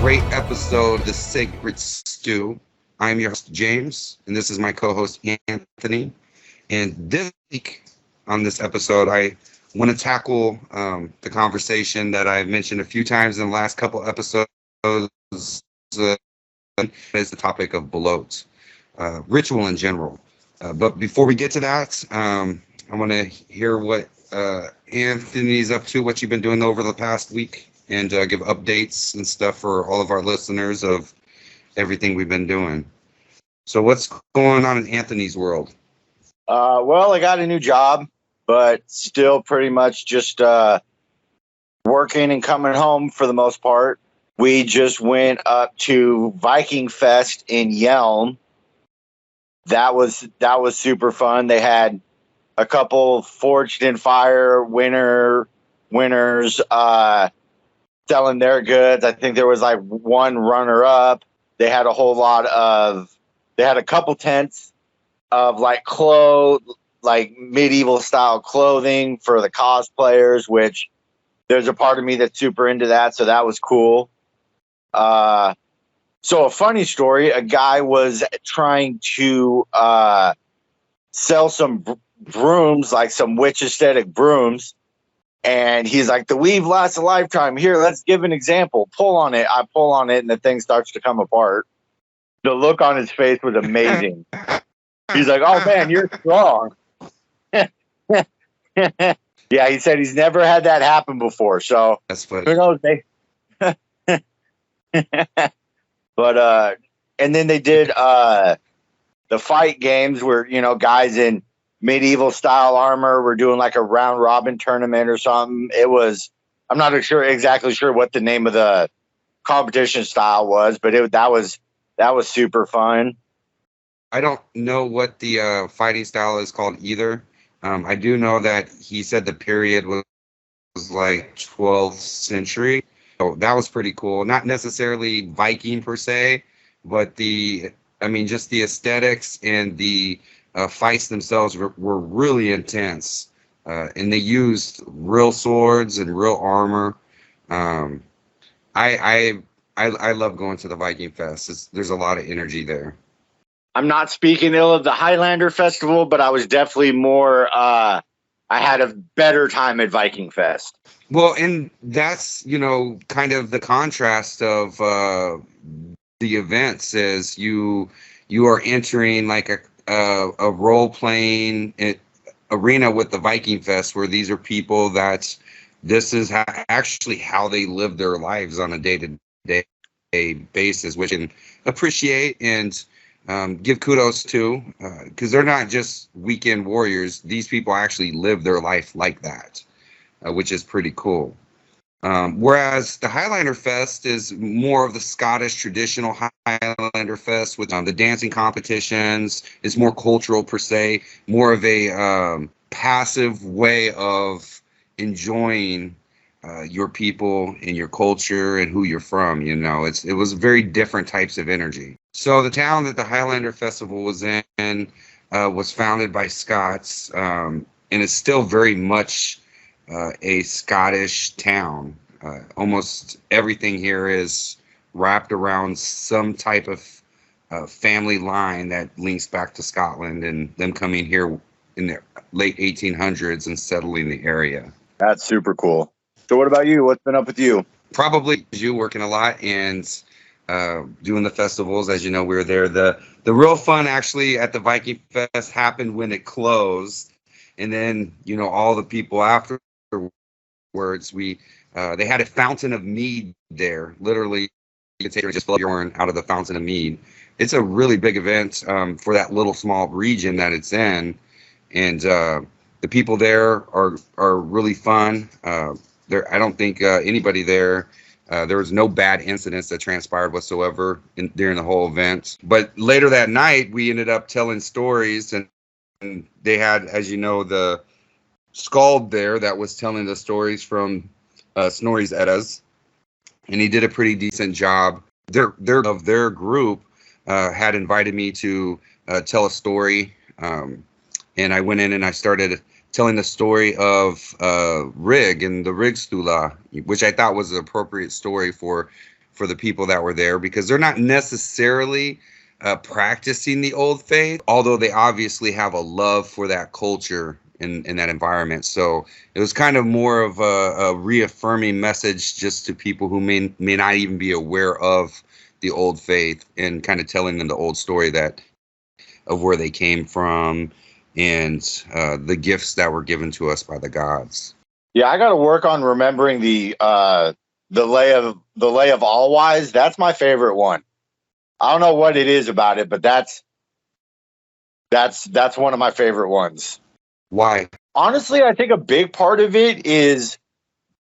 great episode of The Sacred Stew. I'm your host, James, and this is my co-host, Anthony. And this week on this episode, I want to tackle the conversation that I've mentioned a few times in the last couple episodes. Is the topic of bloat, ritual in general. But before we get to that, I want to hear what Anthony's up to, what you've been doing over the past week, and give updates and stuff for all of our listeners of everything we've been doing. So what's going on in Anthony's world? Well, I got a new job, but still pretty much just working and coming home for the most part. We just went up to Viking Fest in Yelm. That was super fun. They had a couple Forged in Fire winners selling their goods. I think there was like one runner up. They had a couple tents of like medieval style clothing for the cosplayers, which there's a part of me that's super into that. So that was cool. So a funny story, a guy was trying to sell some brooms, like some witch aesthetic brooms. And he's like, the weave lasts a lifetime. Here, let's give an example. Pull on it. I pull on it, and the thing starts to come apart. The look on his face was amazing. He's like, oh, man, you're strong. Yeah, he said he's never had that happen before. So That's funny. who knows? But and then they did the fight games where, guys in medieval style armor were doing like a round robin tournament or something. I'm not exactly sure what the name of the competition style was, but that was super fun. I don't know what the fighting style is called either. I do know that he said the period was like 12th century. So that was pretty cool. Not necessarily Viking per se, but just the aesthetics and the fights themselves were really intense. And they used real swords and real armor. I love going to the Viking Fest. There's a lot of energy there. I'm not speaking ill of the Highlander Festival, but I was definitely more. I had a better time at Viking Fest. Well, and that's, kind of the contrast of the events is you are entering like a role-playing arena with the Viking Fest, where these are people that this is actually how they live their lives on a day-to-day basis, which I can appreciate and give kudos to, because they're not just weekend warriors. These people actually live their life like that, which is pretty cool. Whereas the Highlander Fest is more of the Scottish traditional Highlander Fest with the dancing competitions. It's more cultural per se, more of a passive way of enjoying your people and your culture and who you're from. It was very different types of energy. So the town that the Highlander Festival was in was founded by Scots, and it's still very much a Scottish town. Almost everything here is wrapped around some type of family line that links back to Scotland and them coming here in the late 1800s and settling the area. That's super cool. So what about you? What's been up with you? Probably you working a lot and doing the festivals. As you know, we were there. The real fun actually at the Viking Fest happened when it closed. And then, all the people afterwards, they had a fountain of mead there. Literally, you could just fill your out of the fountain of mead. It's a really big event for that little small region that it's in. And the people there are really fun. I don't think anybody there, there was no bad incidents that transpired whatsoever during the whole event. But later that night, we ended up telling stories, and they had, as you know, the Skald there that was telling the stories from Snorri's Eddas, and he did a pretty decent job. Their group had invited me to tell a story, and I went in and I started telling the story of Rig and the Rigstula, which I thought was an appropriate story for for the people that were there, because they're not necessarily practicing the old faith, although they obviously have a love for that culture in that environment. So it was kind of more of a reaffirming message just to people who may not even be aware of the old faith, and kind of telling them the old story that of where they came from, and the gifts that were given to us by the gods. Yeah, I got to work on remembering the lay of all wise. That's my favorite one. I don't know what it is about it, but that's one of my favorite ones. Why? Honestly, I think a big part of it is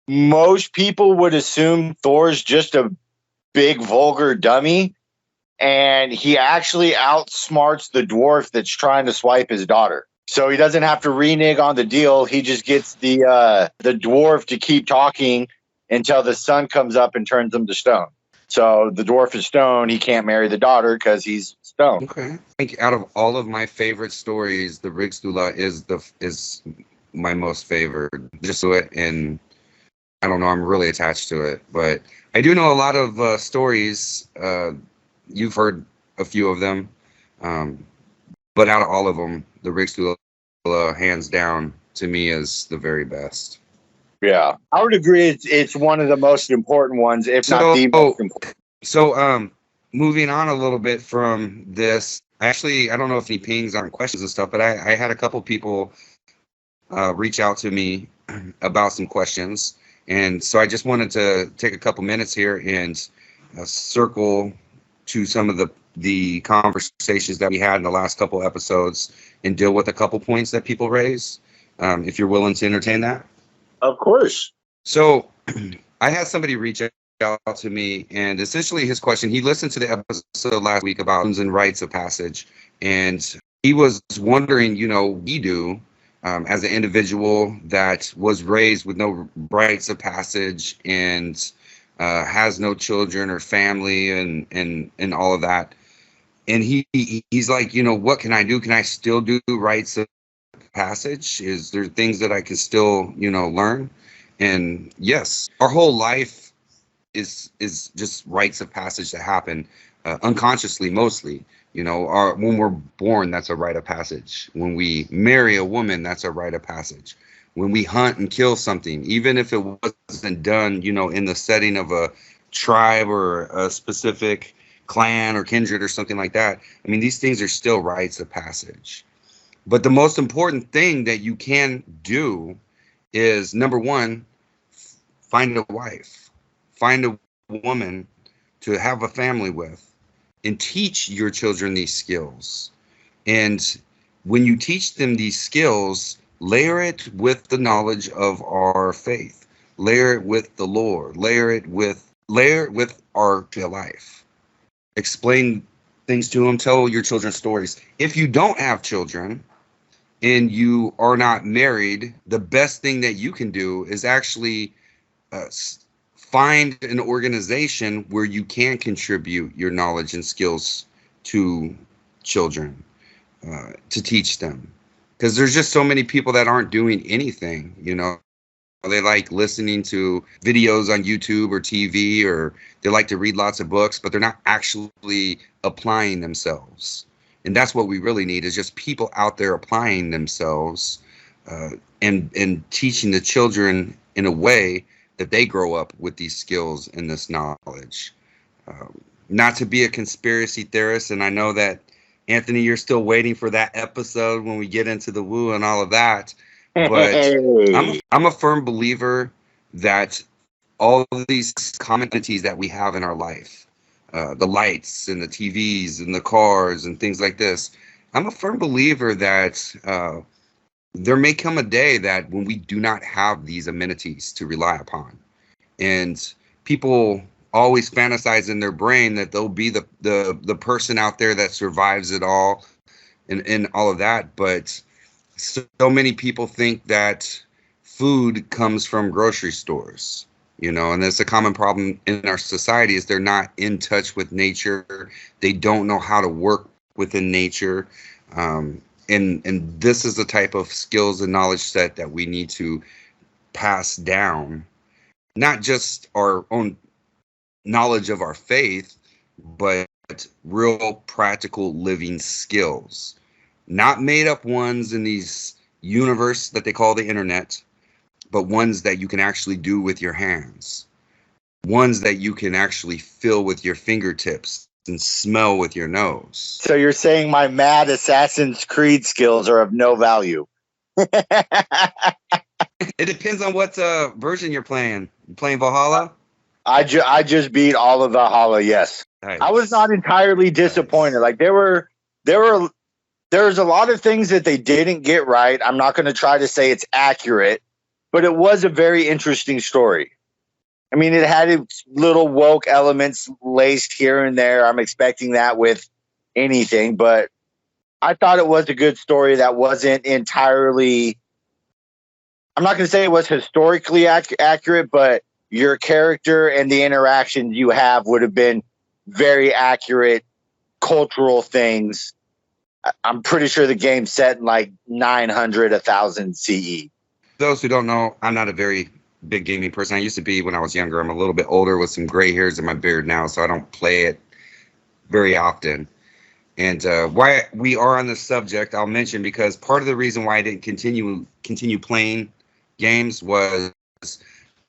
most people would assume Thor's just a big vulgar dummy, and he actually outsmarts the dwarf that's trying to swipe his daughter. So he doesn't have to renege on the deal. He just gets the dwarf to keep talking until the sun comes up and turns him to stone. So the dwarf is stone. He can't marry the daughter because he's stone. Okay. I think out of all of my favorite stories, the Rigstula is my most favorite. Just to it, and I don't know, I'm really attached to it. But I do know a lot of stories. You've heard a few of them. But out of all of them, the Rigstula, hands down, to me, is the very best. Yeah, I would agree. It's one of the most important ones, if not the most important. So, moving on a little bit from this, actually, I don't know if any pings on questions and stuff, but I had a couple people reach out to me about some questions. And so I just wanted to take a couple minutes here and circle to some of the conversations that we had in the last couple episodes and deal with a couple points that people raise, if you're willing to entertain that. Of course. So I had somebody reach out to me, and essentially his question, he listened to the episode last week about and rites of passage, and he was wondering, we do, as an individual that was raised with no rites of passage and has no children or family and all of that. And he's like, what can I do? Can I still do rites of passage? Is there things that I can still, learn? And yes, our whole life is just rites of passage that happen unconsciously, mostly. When we're born, that's a rite of passage. When we marry a woman, that's a rite of passage. When we hunt and kill something, even if it wasn't done, in the setting of a tribe or a specific clan or kindred or something like that. I mean, these things are still rites of passage. But the most important thing that you can do is, number one, find a wife, find a woman to have a family with, and teach your children these skills. And when you teach them these skills, layer it with the knowledge of our faith, layer it with the Lord, layer it with our life. Explain things to them, tell your children stories. If you don't have children and you are not married, the best thing that you can do is actually find an organization where you can contribute your knowledge and skills to children, to teach them. Because there's just so many people that aren't doing anything, They like listening to videos on YouTube or TV, or they like to read lots of books, but they're not actually applying themselves. And that's what we really need, is just people out there applying themselves and teaching the children in a way that they grow up with these skills and this knowledge. Not to be a conspiracy theorist, and I know that, Anthony, you're still waiting for that episode when we get into the woo and all of that. But I'm a firm believer that all of these common entities that we have in our life, the lights and the TVs and the cars and things like this, I'm a firm believer that there may come a day that when we do not have these amenities to rely upon. And people always fantasize in their brain that they'll be the person out there that survives it all and all of that. But so many people think that food comes from grocery stores, and that's a common problem in our society, is they're not in touch with nature. They don't know how to work within nature. And this is the type of skills and knowledge set that we need to pass down, not just our own knowledge of our faith, but real practical living skills, not made up ones in these universe that they call the internet, but ones that you can actually do with your hands, ones that you can actually feel with your fingertips and smell with your nose. So you're saying my mad Assassin's Creed skills are of no value? It depends on what version you're playing. You playing Valhalla? I just beat all of Valhalla. Yes, Nice. I was not entirely disappointed. Nice. Like there's a lot of things that they didn't get right. I'm not going to try to say it's accurate, but it was a very interesting story. I mean, it had its little woke elements laced here and there. I'm expecting that with anything, but I thought it was a good story that wasn't entirely. I'm not going to say it was historically accurate, but your character and the interactions you have would have been very accurate cultural things. I'm pretty sure the game's set in like 900, 1000 CE. Those who don't know, I'm not a very big gaming person. I used to be when I was younger. I'm a little bit older with some gray hairs in my beard now, so I don't play it very often. And why we are on this subject, I'll mention, because part of the reason why I didn't continue playing games was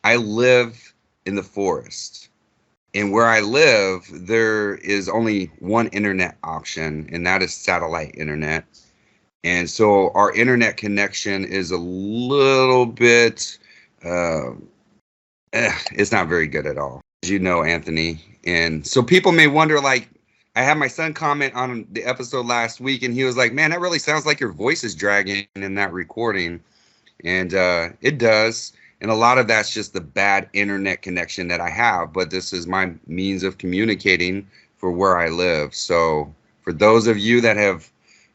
I live in the forest. And where I live, there is only one internet option, and that is satellite internet. And so our internet connection is a little bit, it's not very good at all, as you know, Anthony. And so people may wonder, like, I had my son comment on the episode last week, and he was like, man, that really sounds like your voice is dragging in that recording. And it does. And a lot of that's just the bad internet connection that I have. But this is my means of communicating for where I live. So for those of you that have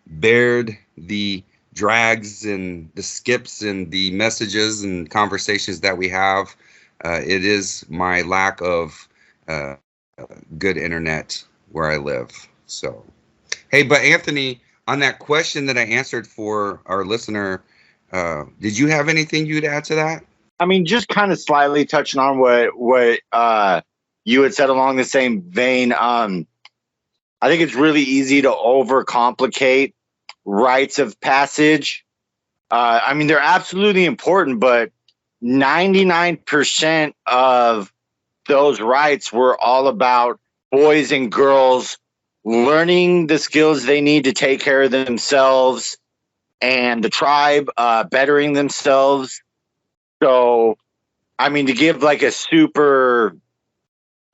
bared the drags and the skips and the messages and conversations that we have, it is my lack of good internet where I live. So, hey, but Anthony, on that question that I answered for our listener, did you have anything you'd add to that? I mean, just kind of slightly touching on what you had said along the same vein. I think it's really easy to overcomplicate rites of passage. I mean, they're absolutely important, but 99% of those rites were all about boys and girls learning the skills they need to take care of themselves and the tribe, bettering themselves. So, I mean, to give like a super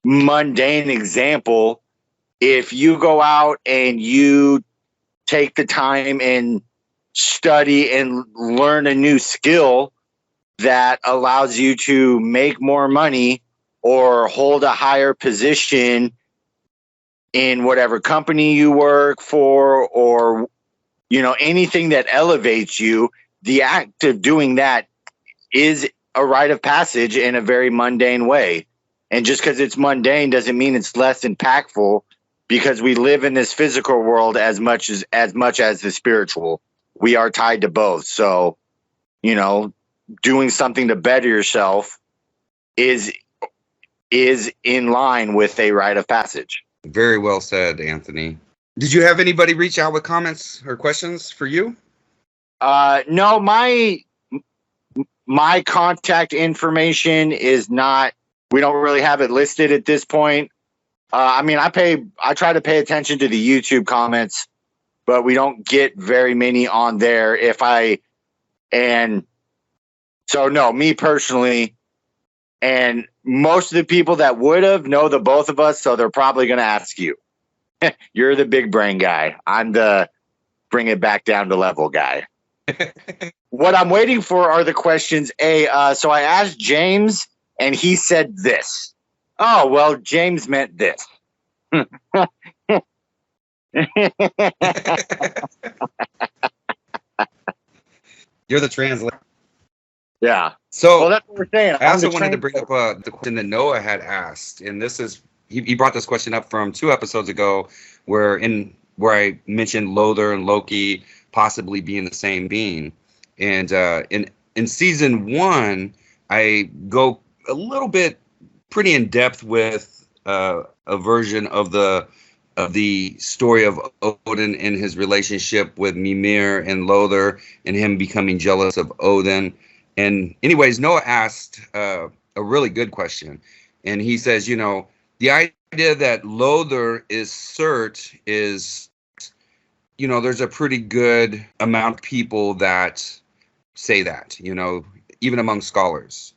mundane example, if you go out and you take the time and study and learn a new skill that allows you to make more money or hold a higher position in whatever company you work for, or, you know, anything that elevates you, the act of doing that is a rite of passage in a very mundane way. And just because it's mundane doesn't mean it's less impactful, because we live in this physical world as much as the spiritual. We are tied to both. So, you know, doing something to better yourself is in line with a rite of passage. Very well said, Anthony. Did you have anybody reach out with comments or questions for you? No, my contact information is not, we don't really have it listed at this point. I mean, I try to pay attention to the YouTube comments, but we don't get very many on there. And so no, me personally, and most of the people that would have know the both of us, so they're probably going to ask you. You're the big brain guy. I'm the bring it back down to level guy. What I'm waiting for are the questions. So I asked James, and he said this. Oh, well, James meant this. You're the translator. Yeah. So well, that's what we're saying. I also wanted to bring up the question that Noah had asked, and this is he brought this question up from 2 episodes ago, where I mentioned Lothar and Loki possibly being the same being, and in season 1, I go a little bit pretty in depth with a version of the story of Odin and his relationship with Mimir and Lothar, and him becoming jealous of Odin. And anyways, Noah asked a really good question, and he says, the idea that Lothar is Surt is, there's a pretty good amount of people that say that, even among scholars.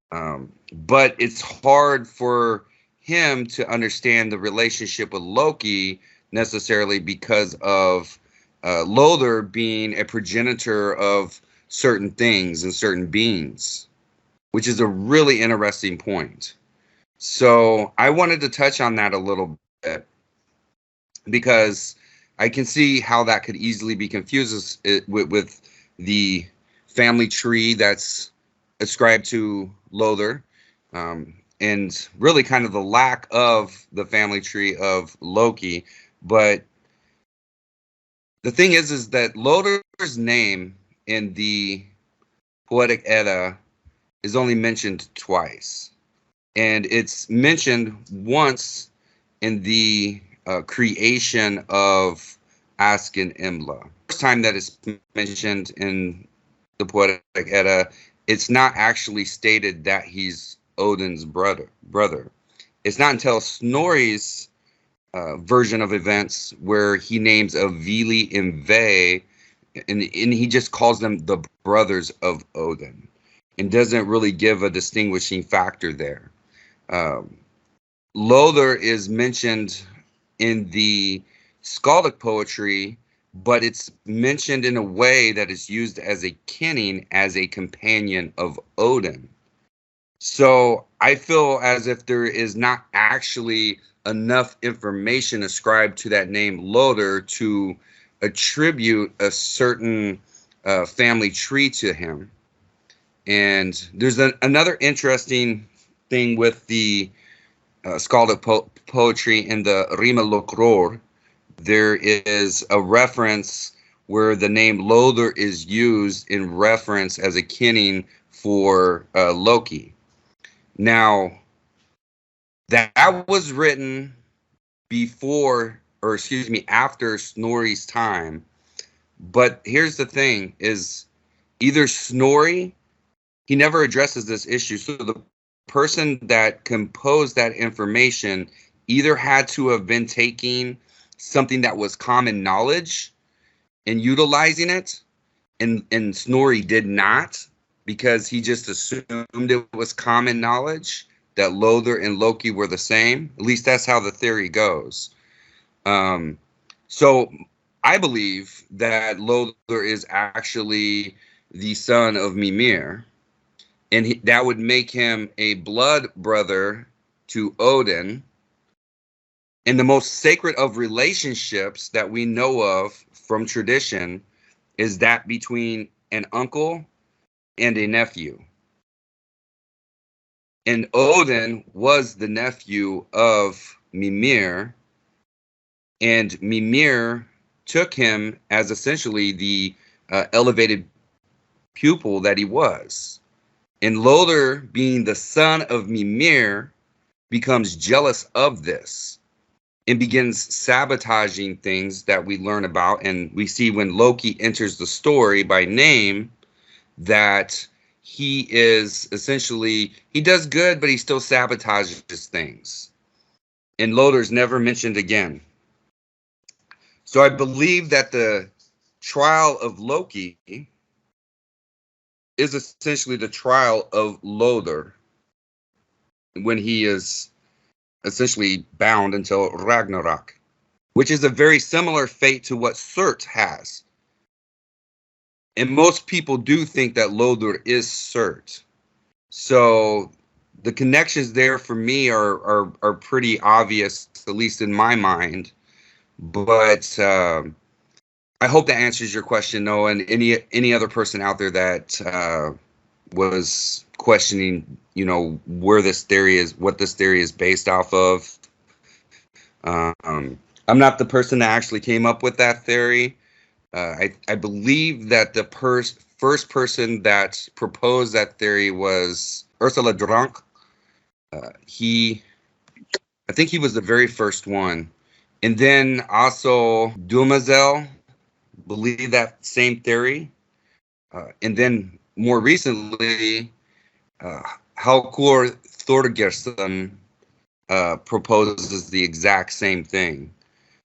But it's hard for him to understand the relationship with Loki necessarily because of Lothar being a progenitor of certain things and certain beings, which is a really interesting point. So I wanted to touch on that a little bit because I can see how that could easily be confused with the family tree that's ascribed to Lothar, and really kind of the lack of the family tree of Loki. But the thing is that Lothar's name in the Poetic Edda is only mentioned twice, and it's mentioned once in the creation of Ask and Imla. First time that it's mentioned in the Poetic Edda, it's not actually stated that he's Odin's brother. It's not until Snorri's version of events where he names a Vili and Ve, and he just calls them the brothers of Odin, and doesn't really give a distinguishing factor there. Lothar is mentioned in the skaldic poetry, but it's mentioned in a way that is used as a kenning, as a companion of Odin. So I feel as if there is not actually enough information ascribed to that name Lothar to attribute a certain family tree to him. And there's another interesting thing with the skaldic poetry in the Rima Lokror. There is a reference where the name Lothar is used in reference as a kenning for Loki. Now, that was written after Snorri's time. But here's the thing, is either Snorri, he never addresses this issue. So the person that composed that information either had to have been taking something that was common knowledge and utilizing it, and Snorri did not, because he just assumed it was common knowledge that Lothar and Loki were the same. At least that's how the theory goes. So I believe that Lothar is actually the son of Mimir, and that would make him a blood brother to Odin. And the most sacred of relationships that we know of from tradition is that between an uncle and a nephew. And Odin was the nephew of Mimir, and Mimir took him as essentially the elevated pupil that he was. And Lothar, being the son of Mimir, becomes jealous of this and begins sabotaging things that we learn about. And we see when Loki enters the story by name that he is essentially, he does good, but he still sabotages things. And Lothar's never mentioned again. So I believe that the trial of Loki is essentially the trial of Lothar when he is essentially bound until Ragnarok, which is a very similar fate to what Surt has. And most people do think that Lothar is Surt. So the connections there for me are pretty obvious, at least in my mind. But I hope that answers your question, Noah, and any other person out there that was questioning, where this theory is, what this theory is based off of. I'm not the person that actually came up with that theory. I believe that the first person that proposed that theory was Ursula Drank. He I think he was the very first one. And then also Dumazel believed that same theory. And then more recently, uh, Halkur Thorgerson proposes the exact same thing.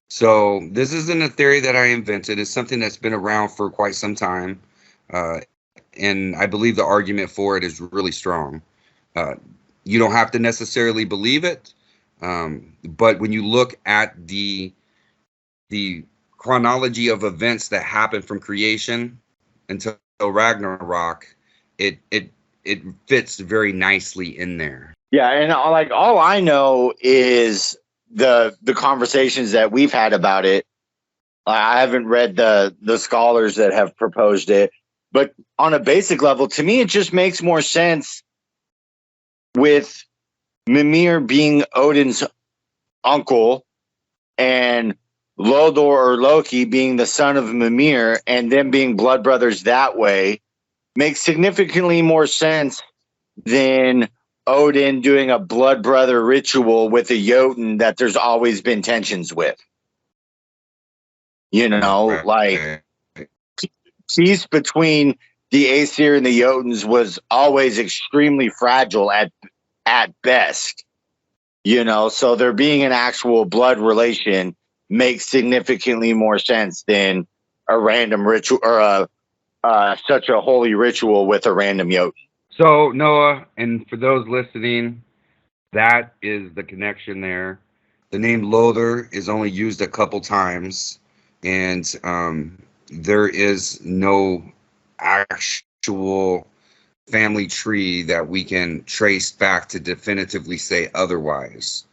So this isn't a theory that I invented. It's something that's been around for quite some time. Uh, and I believe the argument for it is really strong. Uh, you don't have to necessarily believe it, but when you look at the chronology of events that happen from creation until Ragnarok, it fits very nicely in there. Yeah, and like all I know is the conversations that we've had about it. I haven't read the scholars that have proposed it, but on a basic level, to me, it just makes more sense with Mimir being Odin's uncle and Lodor or Loki being the son of Mimir and them being blood brothers that way makes significantly more sense than Odin doing a blood brother ritual with a Jotun that there's always been tensions with. You know, like peace between the Aesir and the Jotuns was always extremely fragile at best. You know, so there being an actual blood relation makes significantly more sense than a random ritual or such a holy ritual with a random Jotun. So Noah, and for those listening, that is the connection there. The name Lothar is only used a couple times, and there is no actual family tree that we can trace back to definitively say otherwise.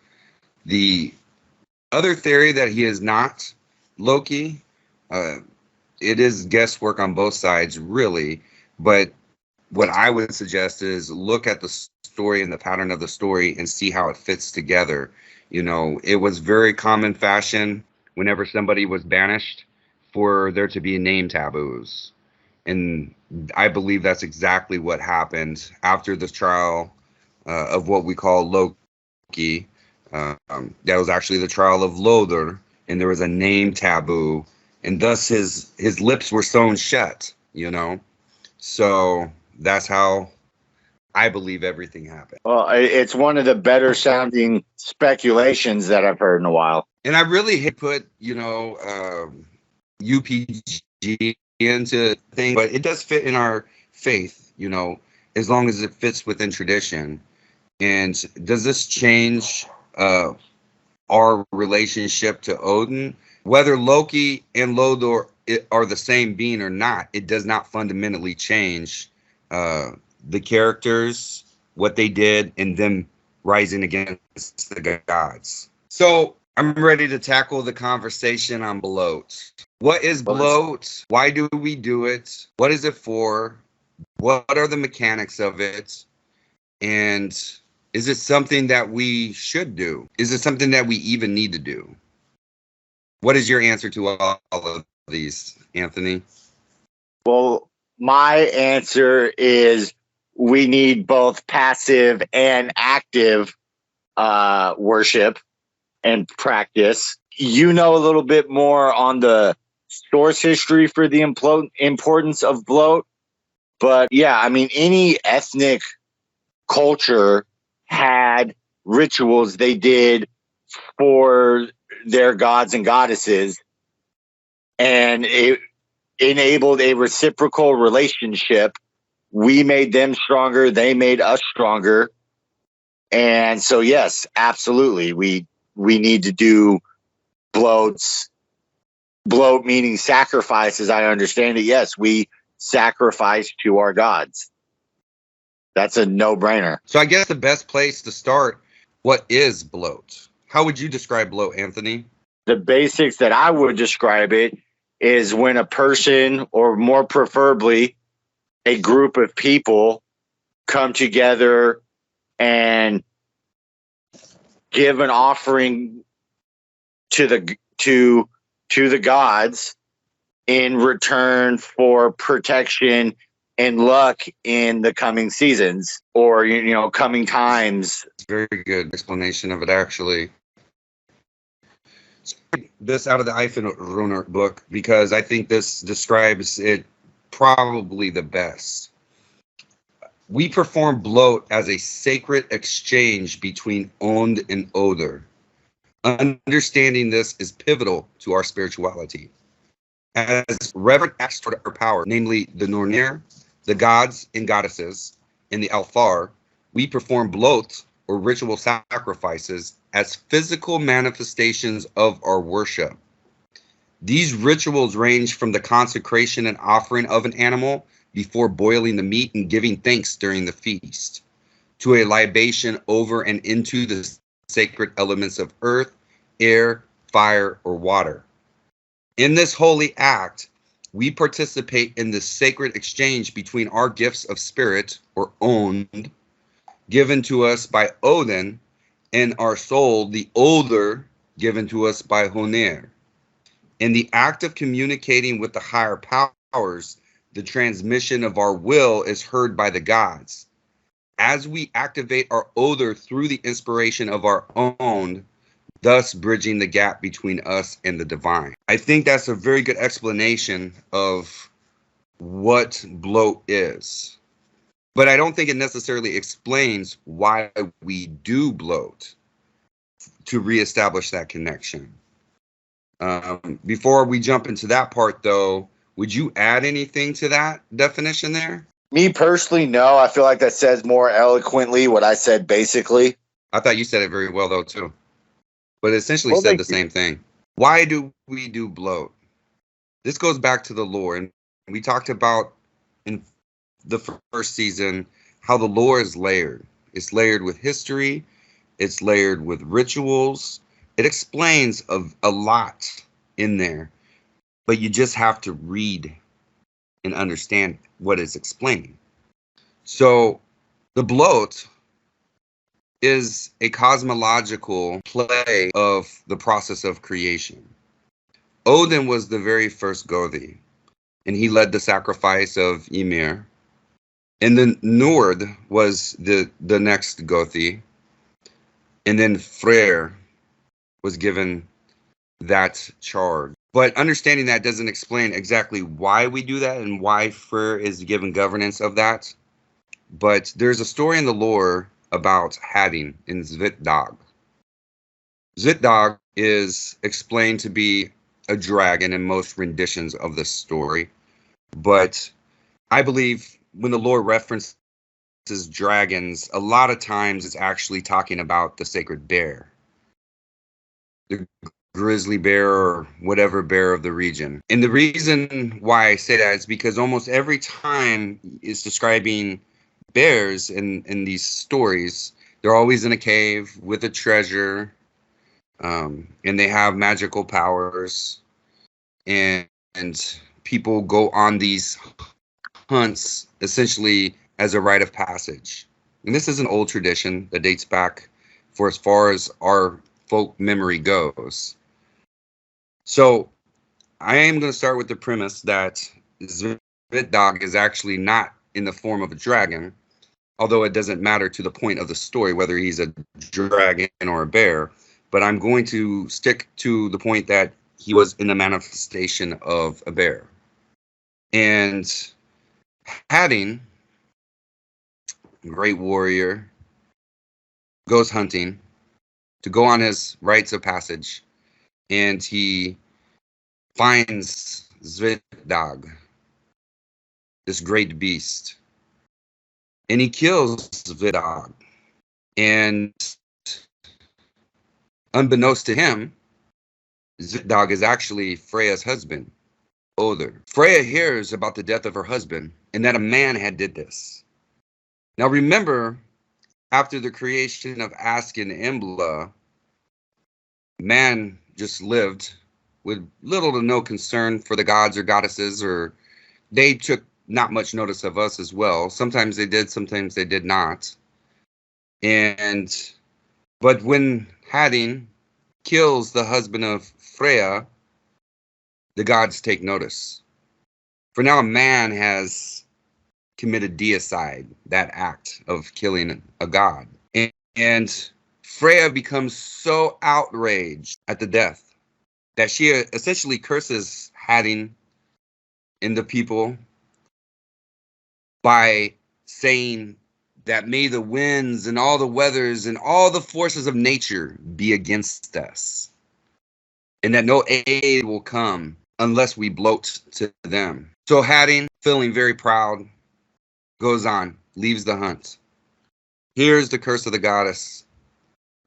The other theory that he is not Loki, it is guesswork on both sides, really. But what I would suggest is look at the story and the pattern of the story and see how it fits together. You know, it was very common fashion whenever somebody was banished for there to be name taboos. And I believe that's exactly what happened after the trial of what we call Loki. That was actually the trial of Lothar, and there was a name taboo, and thus his lips were sewn shut. You know, so that's how I believe everything happened. Well, it's one of the better sounding speculations that I've heard in a while. And I really hate to put, UPG into things, but it does fit in our faith, you know, as long as it fits within tradition. And does this change our relationship to Odin? Whether Loki and Lothar are the same being or not, it does not fundamentally change the characters, what they did, and them rising against the gods. So I'm ready to tackle the conversation on bloat. What is bloat? Why do we do it? What is it for? What are the mechanics of it? And is it something that we should do? Is it something that we even need to do? What is your answer to all of these, Anthony? Well, my answer is we need both passive and active worship and practice. You know a little bit more on the source history for the importance of bloat. But yeah, I mean, any ethnic culture had rituals they did for their gods and goddesses, and it enabled a reciprocal relationship. We made them stronger, they made us stronger. And so yes, absolutely, we need to do bloats. Bloat meaning sacrifice, as I understand it. Yes, we sacrifice to our gods. That's a no-brainer. So I guess the best place to start, what is bloat? How would you describe bloat, Anthony? The basics that I would describe it is when a person, or more preferably a group of people, come together and give an offering to the gods in return for protection and luck in the coming seasons, or coming times. Very good explanation of it, actually. This out of the Eiffelrunner book because I think this describes it probably the best. We perform Blot as a sacred exchange between Ond and Other. Understanding this is pivotal to our spirituality. As reverent acts toward our power, namely the Nornir, the gods and goddesses, and the Alfar, we perform Blot, or ritual sacrifices, as physical manifestations of our worship. These rituals range from the consecration and offering of an animal before boiling the meat and giving thanks during the feast, to a libation over and into the sacred elements of earth, air, fire, or water. In this holy act, we participate in the sacred exchange between our gifts of spirit, or Ond, given to us by Odin, and our soul, the Other, given to us by Honir. In the act of communicating with the higher powers, the transmission of our will is heard by the gods. As we activate our Other through the inspiration of our own, thus bridging the gap between us and the divine. I think that's a very good explanation of what Blot is. But I don't think it necessarily explains why we do Blot to reestablish that connection. Before we jump into that part, though, would you add anything to that definition there? Me personally, no. I feel like that says more eloquently what I said basically. I thought you said it very well, though, too. But it essentially said the same thing. Why do we do Blot? This goes back to the lore. And we talked about in the first season how the lore is layered. It's layered with history. It's layered with rituals. It explains a lot in there. But you just have to read and understand what is explaining. So the Blot is a cosmological play of the process of creation. Odin was the very first Gothi, and he led the sacrifice of Ymir. And then Nord was the next Gothi, and then Freyr was given that charge. But understanding that doesn't explain exactly why we do that and why Freyr is given governance of that. But there's a story in the lore about Hadding in Svitdag. Svitdag is explained to be a dragon in most renditions of the story. But I believe when the lore references dragons, a lot of times it's actually talking about the sacred bear. The grizzly bear or whatever bear of the region. And the reason why I say that is because almost every time it's describing bears in these stories, they're always in a cave with a treasure, and they have magical powers, and people go on these hunts essentially as a rite of passage. And this is an old tradition that dates back for as far as our folk memory goes. So I am going to start with the premise that Svitdag is actually not in the form of a dragon, although it doesn't matter to the point of the story whether he's a dragon or a bear. But I'm going to stick to the point that he was in the manifestation of a bear. And Hadding, great warrior, goes hunting to go on his rites of passage, and he finds Svitdag, this great beast, and he kills Svitdag. And unbeknownst to him, Svitdag is actually Freya's husband, Other. Freya hears about the death of her husband and that a man had did this. Now remember, after the creation of Ask and Embla, man just lived with little to no concern for the gods or goddesses, or they took not much notice of us as well. Sometimes they did, sometimes they did not. But when Hadding kills the husband of Freya, the gods take notice. For now a man has committed deicide, that act of killing a god. And Freya becomes so outraged at the death that she essentially curses Hatting and the people by saying that may the winds and all the weathers and all the forces of nature be against us, and that no aid will come unless we bloat to them. So Hatting, feeling very proud, goes on, leaves the hunt. Here's the curse of the goddess,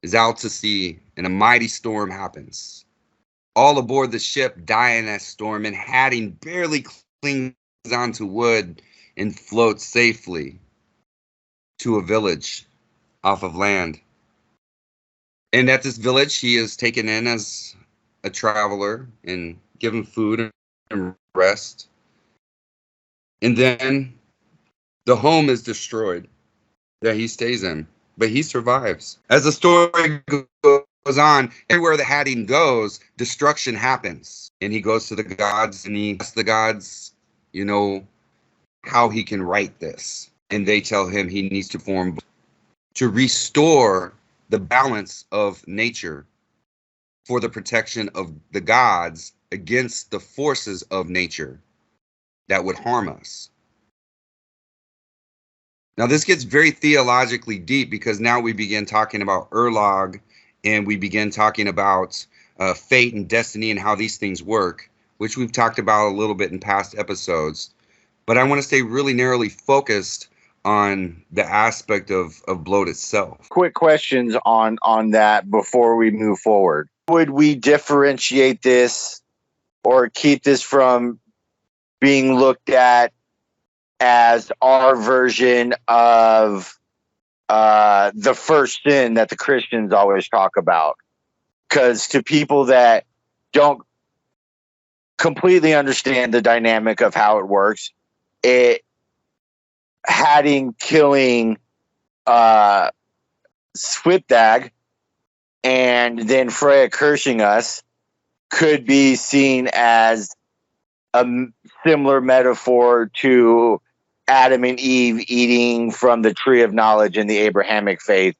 is out to sea, and a mighty storm happens. All aboard the ship die in that storm, and Hatting barely clings onto wood and floats safely to a village off of land. And at this village, he is taken in as a traveler and given food and rest. And then the home is destroyed that he stays in, but he survives. As the story goes on, everywhere that Hatting goes, destruction happens. And he goes to the gods and he asks the gods, you know, how he can right this. And they tell him he needs to form to restore the balance of nature for the protection of the gods against the forces of nature that would harm us. Now, this gets very theologically deep because now we begin talking about Erlog and we begin talking about fate and destiny and how these things work, which we've talked about a little bit in past episodes. But I want to stay really narrowly focused on the aspect of Blot itself. Quick questions on that before we move forward. Would we differentiate this or keep this from being looked at as our version of the first sin that the Christians always talk about? Because to people that don't completely understand the dynamic of how it works, Hatting killing Swipdag and then Freya cursing us could be seen as a similar metaphor to Adam and Eve eating from the tree of knowledge in the Abrahamic faith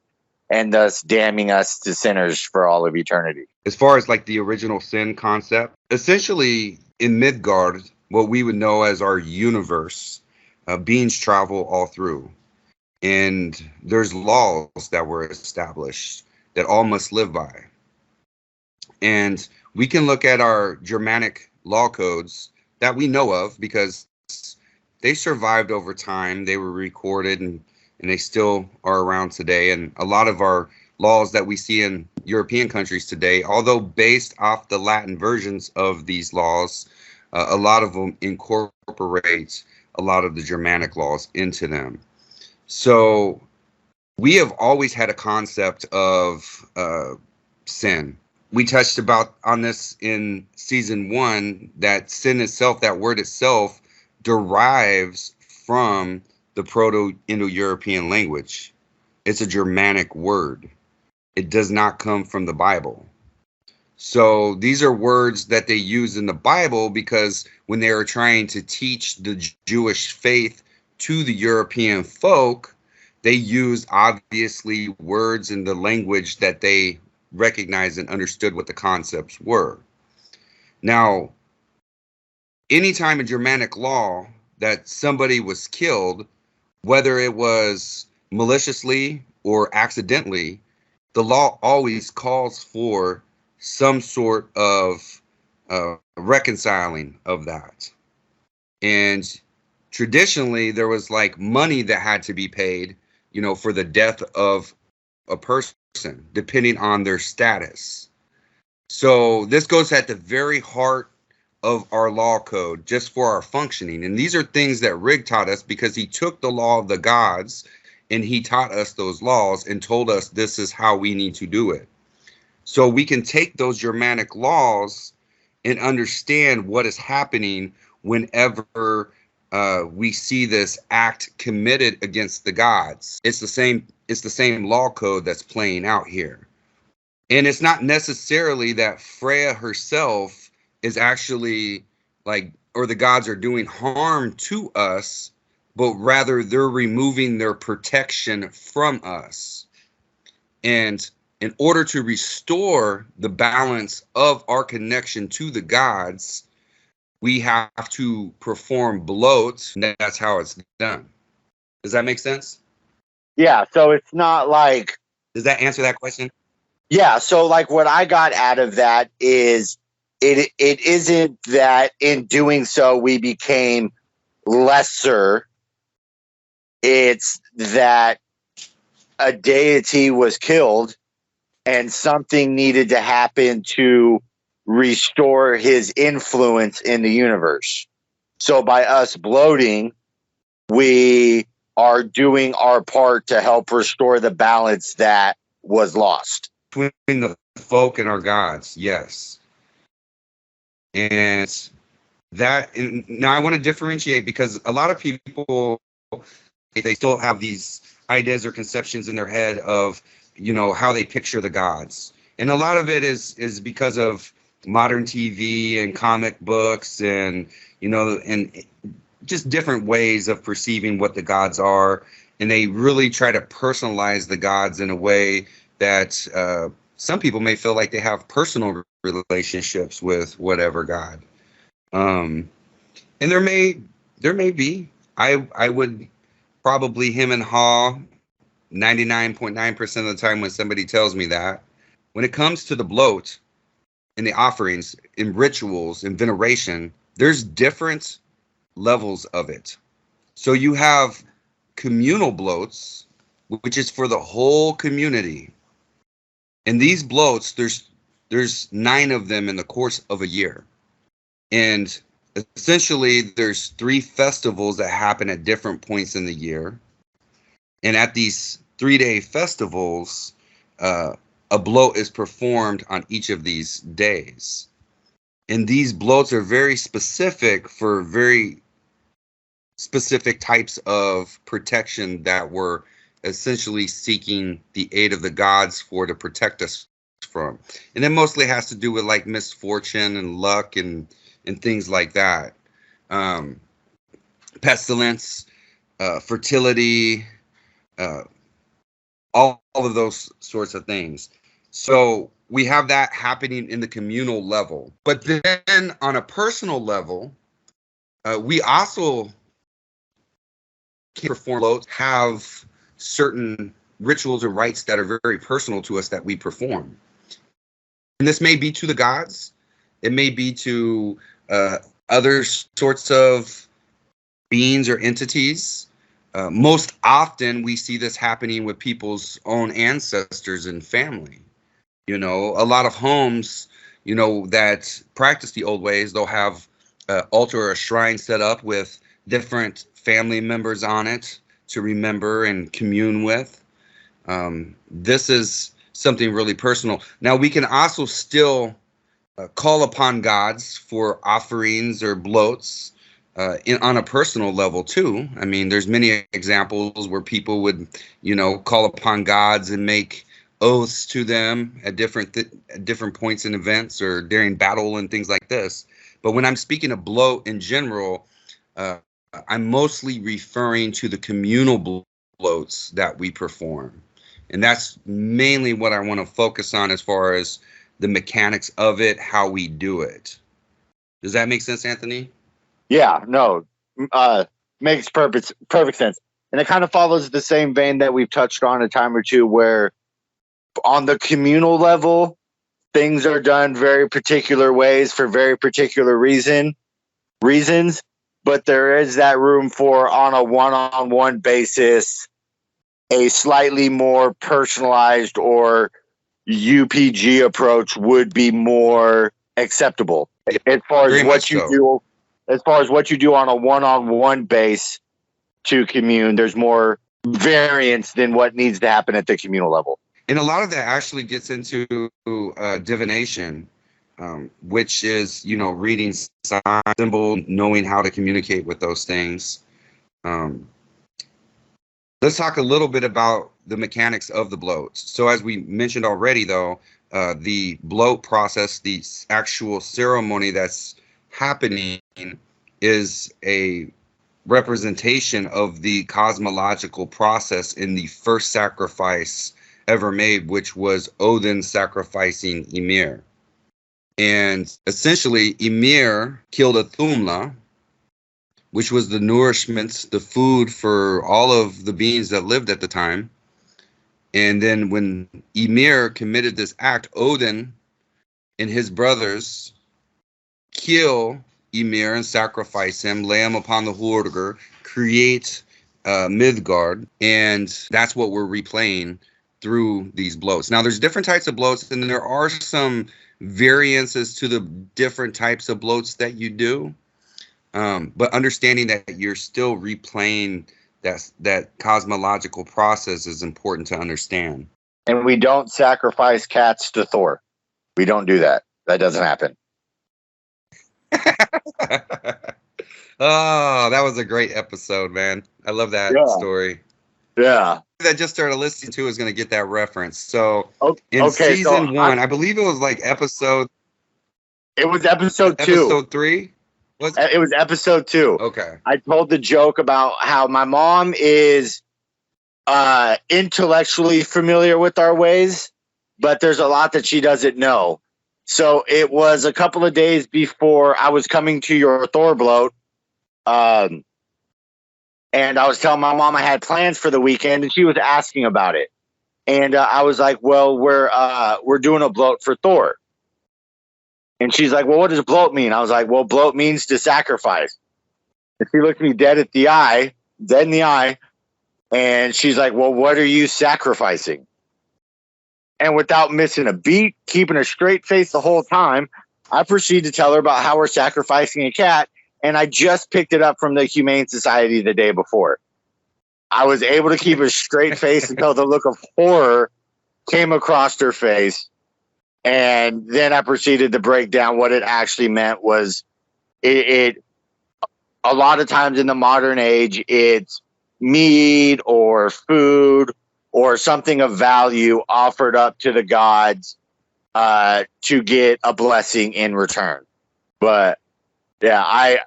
and thus damning us to sinners for all of eternity. As far as like the original sin concept, essentially in Midgard, what we would know as our universe, beings travel all through. And there's laws that were established that all must live by. And we can look at our Germanic law codes that we know of because they survived over time. They were recorded and they still are around today. And a lot of our laws that we see in European countries today, although based off the Latin versions of these laws, a lot of them incorporate a lot of the Germanic laws into them. So we have always had a concept of sin. We touched about on this in season 1, that sin itself, that word itself, derives from the Proto-Indo-European language. It's a Germanic word. It does not come from the Bible. So these are words that they use in the Bible because when they are trying to teach the Jewish faith to the European folk, they use obviously words in the language that they recognized and understood what the concepts were. Now, anytime in Germanic law that somebody was killed, whether it was maliciously or accidentally, the law always calls for some sort of reconciling of that. And traditionally, there was like money that had to be paid, you know, for the death of a person, depending on their status. So this goes at the very heart of our law code, just for our functioning. And these are things that Rig taught us because he took the law of the gods and he taught us those laws and told us this is how we need to do it. So we can take those Germanic laws and understand what is happening whenever we see this act committed against the gods. It's the same law code that's playing out here. And it's not necessarily that Freya herself is actually like, or the gods are doing harm to us, but rather they're removing their protection from us. And in order to restore the balance of our connection to the gods, we have to perform bloat. And that's how it's done. Does that make sense? Yeah. So it's not like, Does that answer that question? yeah. So like what I got out of that is it isn't that in doing so we became lesser. It's that a deity was killed and something needed to happen to restore his influence in the universe. So by us bloating, we are doing our part to help restore the balance that was lost. Between the folk and our gods, yes. And now I want to differentiate, because a lot of people, they still have these ideas or conceptions in their head of, how they picture the gods. And a lot of it is because of modern TV and comic books and, and just different ways of perceiving what the gods are. And they really try to personalize the gods in a way that some people may feel like they have personal relationships with whatever god. And there may be. I would probably him and haw 99.9% of the time when somebody tells me that. When it comes to the bloat and the offerings and rituals and veneration, there's different levels of it. So you have communal bloats, which is for the whole community. And these bloats, there's 9 of them in the course of a year. And essentially, there's 3 festivals that happen at different points in the year. And at these 3-day festivals, a bloat is performed on each of these days. And these bloats are very specific for very specific types of protection that we're essentially seeking the aid of the gods for to protect us from. And it mostly has to do with like misfortune and luck and things like that. Pestilence, fertility, all of those sorts of things. So we have that happening in the communal level. But then on a personal level, we also can perform bloats, have certain rituals or rites that are very personal to us that we perform. And this may be to the gods. It may be to other sorts of beings or entities. Most often we see this happening with people's own ancestors and family. A lot of homes, that practice the old ways, they'll have an altar or a shrine set up with different family members on it to remember and commune with. This is something really personal. Now, we can also still call upon gods for offerings or bloats on a personal level too. I mean, there's many examples where people would, call upon gods and make oaths to them at different points in events or during battle and things like this. But when I'm speaking of bloat in general, I'm mostly referring to the communal bloats that we perform. And that's mainly what I want to focus on as far as the mechanics of it, how we do it. Does that make sense, Anthony? Yeah, no, makes perfect sense. And it kind of follows the same vein that we've touched on a time or two, where on the communal level, things are done very particular ways for very particular reasons. But there is that room for, on a one-on-one basis, a slightly more personalized or UPG approach would be more acceptable. As far as what you do, as far as what you do on a one-on-one base to commune, there's more variance than what needs to happen at the communal level. And a lot of that actually gets into divination, which is, reading signs, symbols, knowing how to communicate with those things. Let's talk a little bit about the mechanics of the bloats. So as we mentioned already, though, the bloat process, the actual ceremony that's happening, is a representation of the cosmological process in the first sacrifice ever made, which was Odin sacrificing Ymir. And essentially, Ymir killed a Thumla, which was the nourishment, the food for all of the beings that lived at the time. And then when Ymir committed this act, Odin and his brothers kill Ymir and sacrifice him, lay him upon the Horder, create Midgard, and that's what we're replaying through these bloats. Now, there's different types of bloats, and there are some variances to the different types of bloats that you do. But understanding that you're still replaying that cosmological process is important to understand. And we don't sacrifice cats to Thor. We don't do that. That doesn't happen. Oh, that was a great episode, man. I love that story. Yeah. That just started listening to is going to get that reference. So in season 1, I believe it was like episode. It was episode 2. Episode 3? It was episode 2. Okay. I told the joke about how my mom is intellectually familiar with our ways, but there's a lot that she doesn't know. So it was a couple of days before I was coming to your Thor bloat. And I was telling my mom I had plans for the weekend, and she was asking about it. And I was like, well, we're doing a bloat for Thor. And she's like, well, what does bloat mean? I was like, well, bloat means to sacrifice. And she looked me dead in the eye, and she's like, well, what are you sacrificing? And without missing a beat, keeping a straight face the whole time, I proceeded to tell her about how we're sacrificing a cat. And I just picked it up from the Humane Society the day before. I was able to keep a straight face until the look of horror came across her face. And then I proceeded to break down what it actually meant was it a lot of times in the modern age, it's meat or food or something of value offered up to the gods to get a blessing in return. But yeah,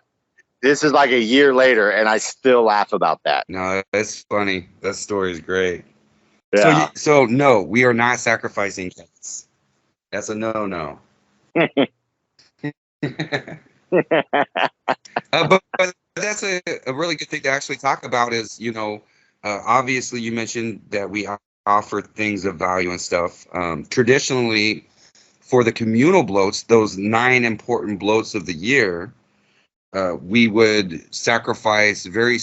this is like a year later, and I still laugh about that. No, it's funny. That story is great. Yeah. So no, we are not sacrificing cats. That's a no-no. But that's a really good thing to actually talk about is, obviously you mentioned that we offer things of value and stuff. Traditionally, for the communal bloats, those 9 important bloats of the year, we would sacrifice very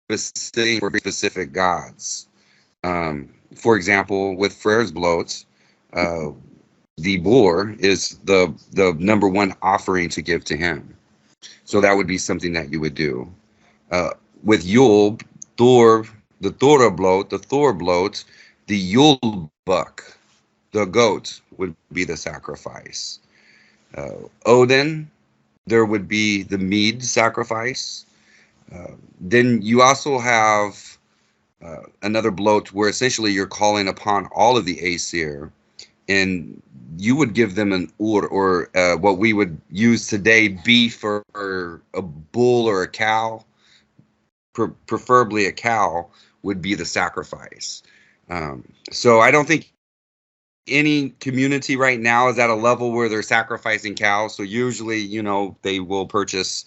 specific gods. For example, with Frere's bloats, the boar is the number 1 offering to give to him. So that would be something that you would do. With Yule, the Thor bloat, the Yule buck, the goat, would be the sacrifice. Odin, there would be the mead sacrifice. Then you also have another bloat where essentially you're calling upon all of the Aesir, and you would give them an ur, or what we would use today, beef or a bull or a cow, preferably a cow, would be the sacrifice. So I don't think any community right now is at a level where they're sacrificing cows. So usually, they will purchase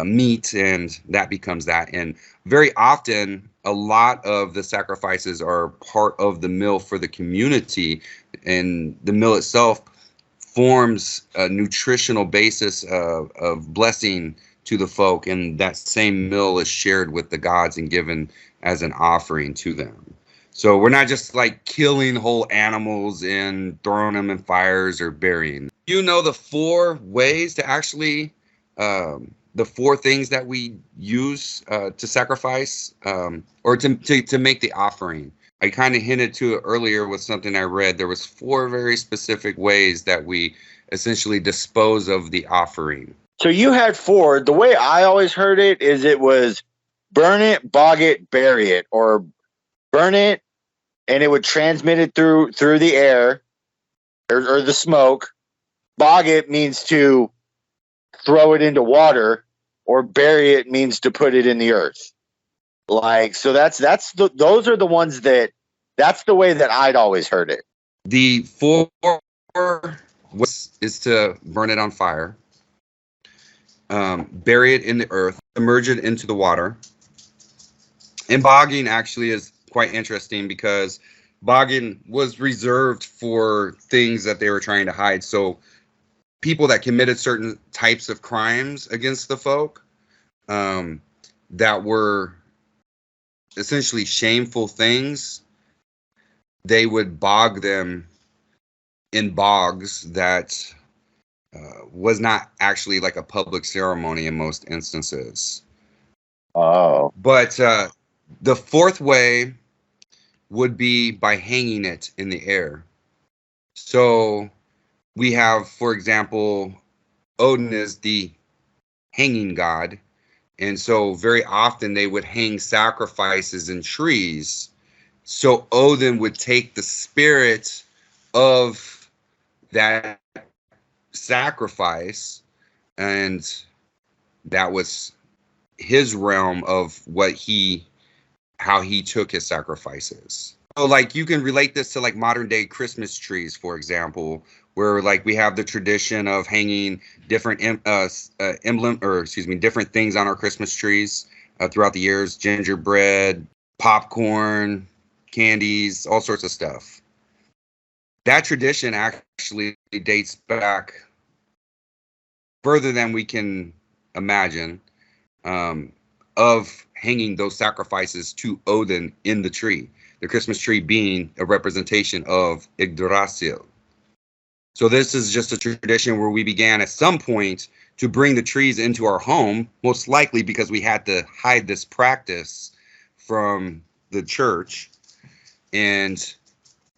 meat, and that becomes that. And very often, a lot of the sacrifices are part of the meal for the community, and the meal itself forms a nutritional basis of blessing to the folk, and that same meal is shared with the gods and given as an offering to them. So we're not just like killing whole animals and throwing them in fires or burying. The 4 ways to actually, the 4 things that we use to sacrifice or to make the offering. I kind of hinted to it earlier with something I read. There was 4 very specific ways that we essentially dispose of the offering. So you had 4. The way I always heard it is it was burn it, bog it, bury it, or burn it, and it would transmit it through the air or the smoke. Bog it means to throw it into water, or bury it means to put it in the earth. So those are the ones that That's the way that I'd always heard it. The 4 is to burn it on fire, bury it in the earth, immerse it into the water. And bogging actually is quite interesting because bogging was reserved for things that they were trying to hide. So people that committed certain types of crimes against the folk, that were essentially shameful things, they would bog them in bogs that was not actually like a public ceremony in most instances. Oh. But the 4th way would be by hanging it in the air. So we have, for example, Odin is the hanging god. And so very often they would hang sacrifices in trees. So Odin would take the spirit of that sacrifice, and that was his realm of how he took his sacrifices. So like you can relate this to like modern day Christmas trees, for example, where like we have the tradition of hanging different different things on our Christmas trees throughout the years: gingerbread, popcorn, candies, all sorts of stuff. That tradition actually dates back further than we can imagine, of hanging those sacrifices to Odin in the tree, the Christmas tree being a representation of Yggdrasil. So this is just a tradition where we began at some point to bring the trees into our home, most likely because we had to hide this practice from the church. And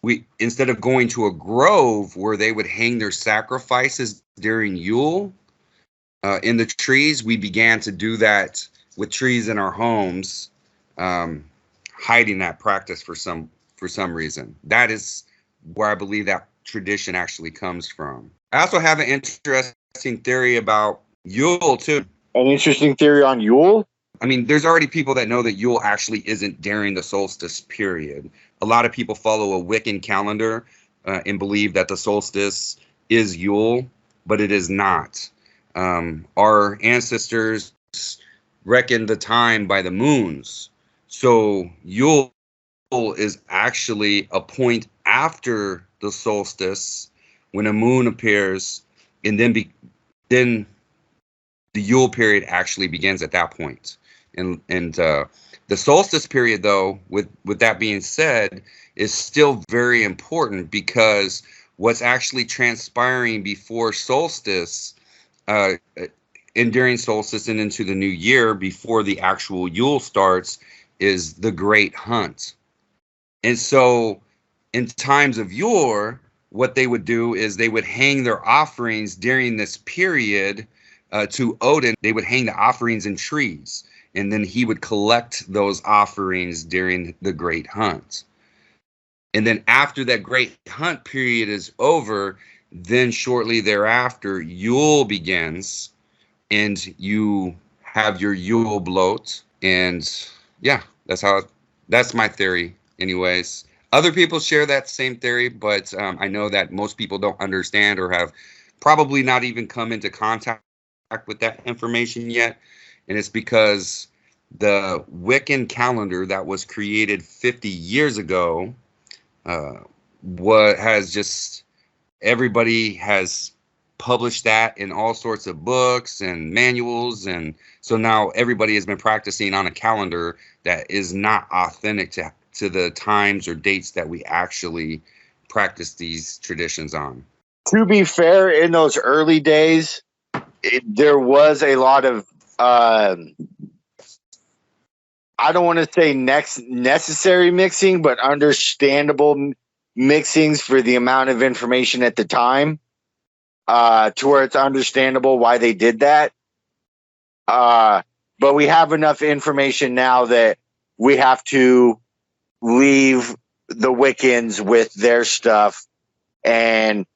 we, instead of going to a grove where they would hang their sacrifices during Yule in the trees, we began to do that with trees in our homes, hiding that practice for some reason. That is where I believe that tradition actually comes from. I also have an interesting theory about Yule too. An interesting theory on Yule? I mean, there's already people that know that Yule actually isn't during the solstice period. A lot of people follow a Wiccan calendar and believe that the solstice is Yule, but it is not. Our ancestors reckoned the time by the moons. So Yule is actually a point after the solstice when a moon appears, and then the Yule period actually begins at that point. And the solstice period, though, with that being said, is still very important because what's actually transpiring before solstice, and during solstice and into the new year, before the actual Yule starts, is the Great Hunt. And so in times of yore, what they would do is they would hang their offerings during this period to Odin. They would hang the offerings in trees, and then he would collect those offerings during the Great Hunt. And then after that Great Hunt period is over, then shortly thereafter, Yule begins, and you have your Yule Blot. And yeah, that's my theory anyways. Other people share that same theory, but I know that most people don't understand or have probably not even come into contact with that information yet. And it's because the Wiccan calendar that was created 50 years ago, everybody has published that in all sorts of books and manuals. And so now everybody has been practicing on a calendar that is not authentic to the times or dates that we actually practice these traditions on. To be fair, in those early days, there was a lot of, I don't want to say necessary mixing, but understandable mixings for the amount of information at the time, to where it's understandable why they did that. But we have enough information now that we have to leave the Wiccans with their stuff and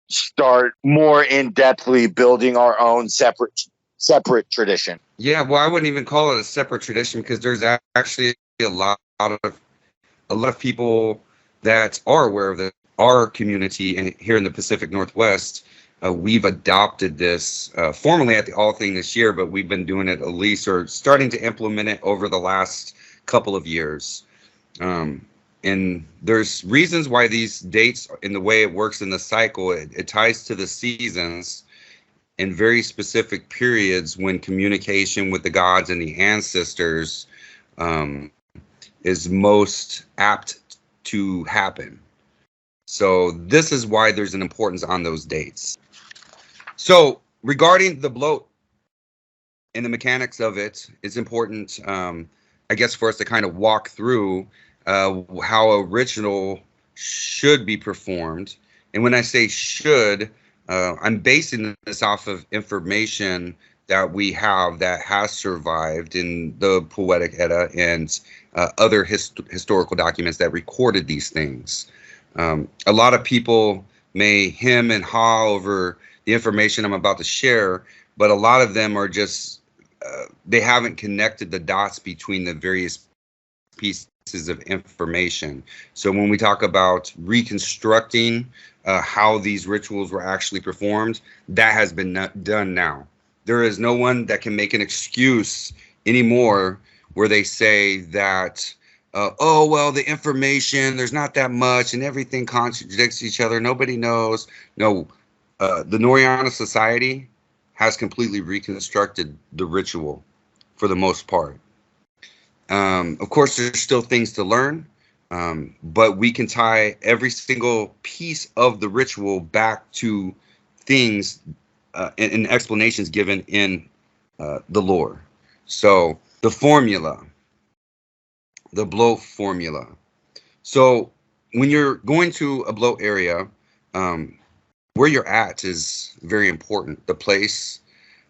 start more in-depthly building our own separate tradition. Yeah, well, I wouldn't even call it a separate tradition because there's actually a lot a lot of people that are aware of our community and here in the Pacific Northwest, we've adopted this formally at the All Thing this year, but we've been doing it at least or starting to implement it over the last couple of years. And there's reasons why these dates and the way it works in the cycle, it ties to the seasons in very specific periods when communication with the gods and the ancestors is most apt to happen. So this is why there's an importance on those dates. So regarding the bloat and the mechanics of it, it's important, I guess, for us to kind of walk through how a ritual should be performed. And when I say should, I'm basing this off of information that we have that has survived in the Poetic Edda and other historical documents that recorded these things. A lot of people may hem and haw over the information I'm about to share, but a lot of them are just, they haven't connected the dots between the various pieces of information. So when we talk about reconstructing how these rituals were actually performed, that has been done now. There is no one that can make an excuse anymore where they say that, oh, well, the information, there's not that much and everything contradicts each other. Nobody knows. No, the Noriana Society has completely reconstructed the ritual for the most part. Of course, there's still things to learn, but we can tie every single piece of the ritual back to things and explanations given in the lore. So the formula, the bloat formula. So when you're going to a bloat area, where you're at is very important. The place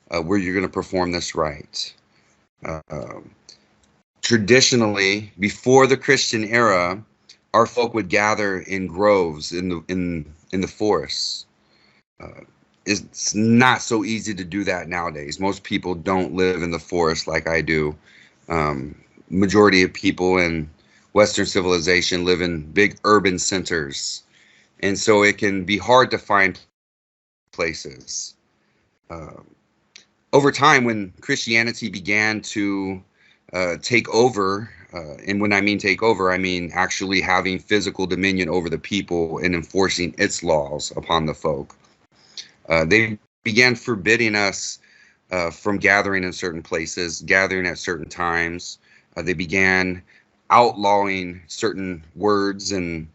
where you're going to perform this rite. Traditionally, before the Christian era, our folk would gather in groves in the forests. It's not so easy to do that nowadays. Most people don't live in the forest like I do. Majority of people in Western civilization live in big urban centers, and so it can be hard to find places. Over time, when Christianity began to take over, and when I mean take over, I mean actually having physical dominion over the people and enforcing its laws upon the folk. They began forbidding us from gathering in certain places, gathering at certain times. They began outlawing certain words and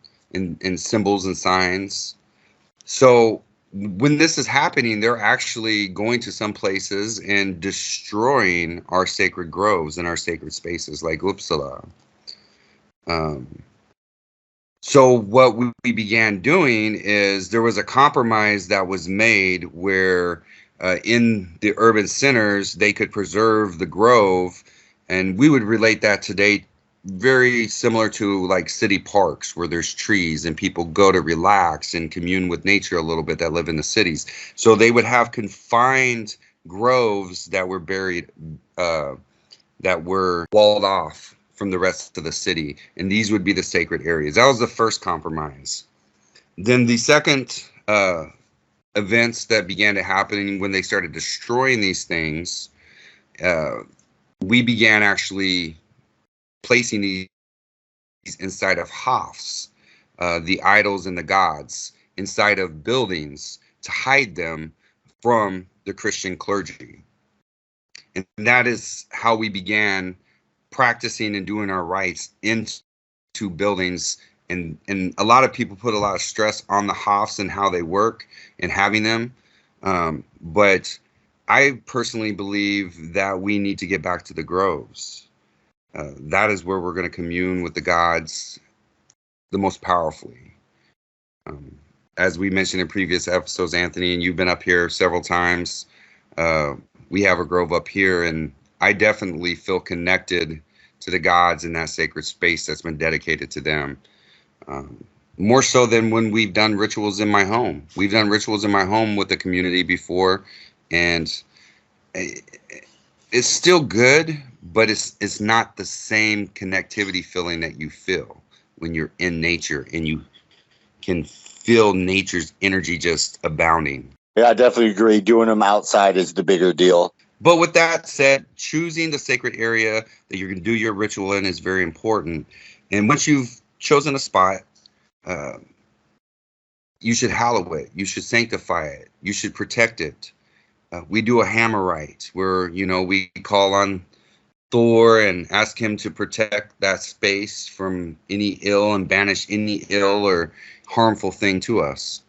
symbols and signs. So when this is happening, they're actually going to some places and destroying our sacred groves and our sacred spaces like Uppsala. So what we began doing is there was a compromise that was made where in the urban centers, they could preserve the grove. And we would relate that today very similar to like city parks where there's trees and people go to relax and commune with nature a little bit that live in the cities. So they would have confined groves that were buried, that were walled off from the rest of the city. And these would be the sacred areas. That was the first compromise. Then the second events that began to happen when they started destroying these things, we began actually placing these inside of hofs, the idols and the gods, inside of buildings to hide them from the Christian clergy. And that is how we began practicing and doing our rites into buildings. And a lot of people put a lot of stress on the hofs and how they work and having them. But I personally believe that we need to get back to the groves. That is where we're going to commune with the gods the most powerfully. As we mentioned in previous episodes, Anthony, and you've been up here several times, we have a grove up here, and I definitely feel connected to the gods in that sacred space that's been dedicated to them. More so than when we've done rituals in my home. We've done rituals in my home with the community before, and it's still good, but it's not the same connectivity feeling that you feel when you're in nature and you can feel nature's energy just abounding. Yeah, I definitely agree. Doing them outside is the bigger deal. But with that said, choosing the sacred area that you're going to do your ritual in is very important. And once you've chosen a spot, you should hallow it. You should sanctify it. You should protect it. We do a hammer rite where, we call on Thor and ask him to protect that space from any ill and banish any ill or harmful thing to us.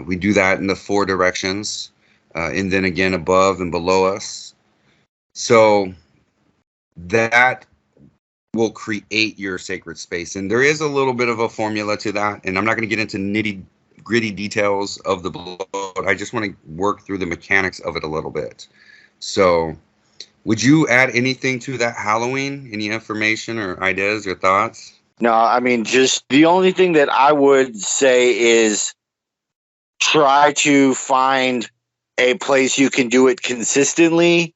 We do that in the 4 directions, and then again above and below us. So that will create your sacred space. And there is a little bit of a formula to that. And I'm not going to get into nitty-gritty details of the bloat. I just want to work through the mechanics of it a little bit. So would you add anything to that Halloween? Any information or ideas or thoughts? No, I mean, just the only thing that I would say is try to find a place you can do it consistently,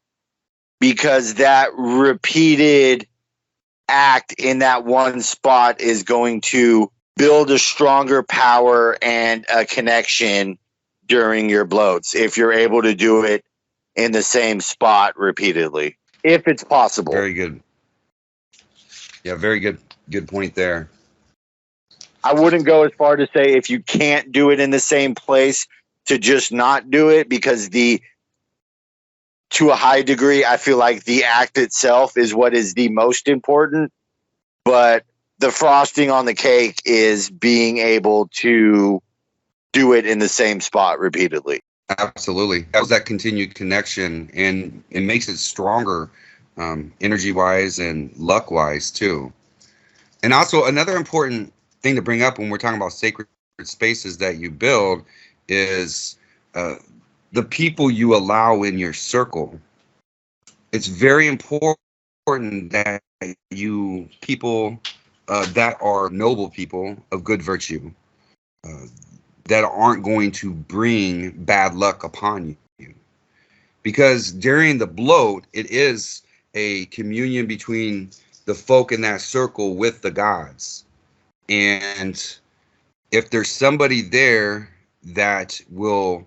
because that repeated act in that one spot is going to build a stronger power and a connection during your bloats if you're able to do it in the same spot repeatedly, if it's possible. Very good. Yeah, very good point there. I wouldn't go as far to say if you can't do it in the same place to just not do it, because to a high degree, I feel like the act itself is what is the most important, but the frosting on the cake is being able to do it in the same spot repeatedly. Absolutely. That was that continued connection, and it makes it stronger, energy-wise and luck-wise too. And also another important thing to bring up when we're talking about sacred spaces that you build is the people you allow in your circle. It's very important that people that are noble people of good virtue, that aren't going to bring bad luck upon you. Because during the bloat, it is a communion between the folk in that circle with the gods. And if there's somebody there that will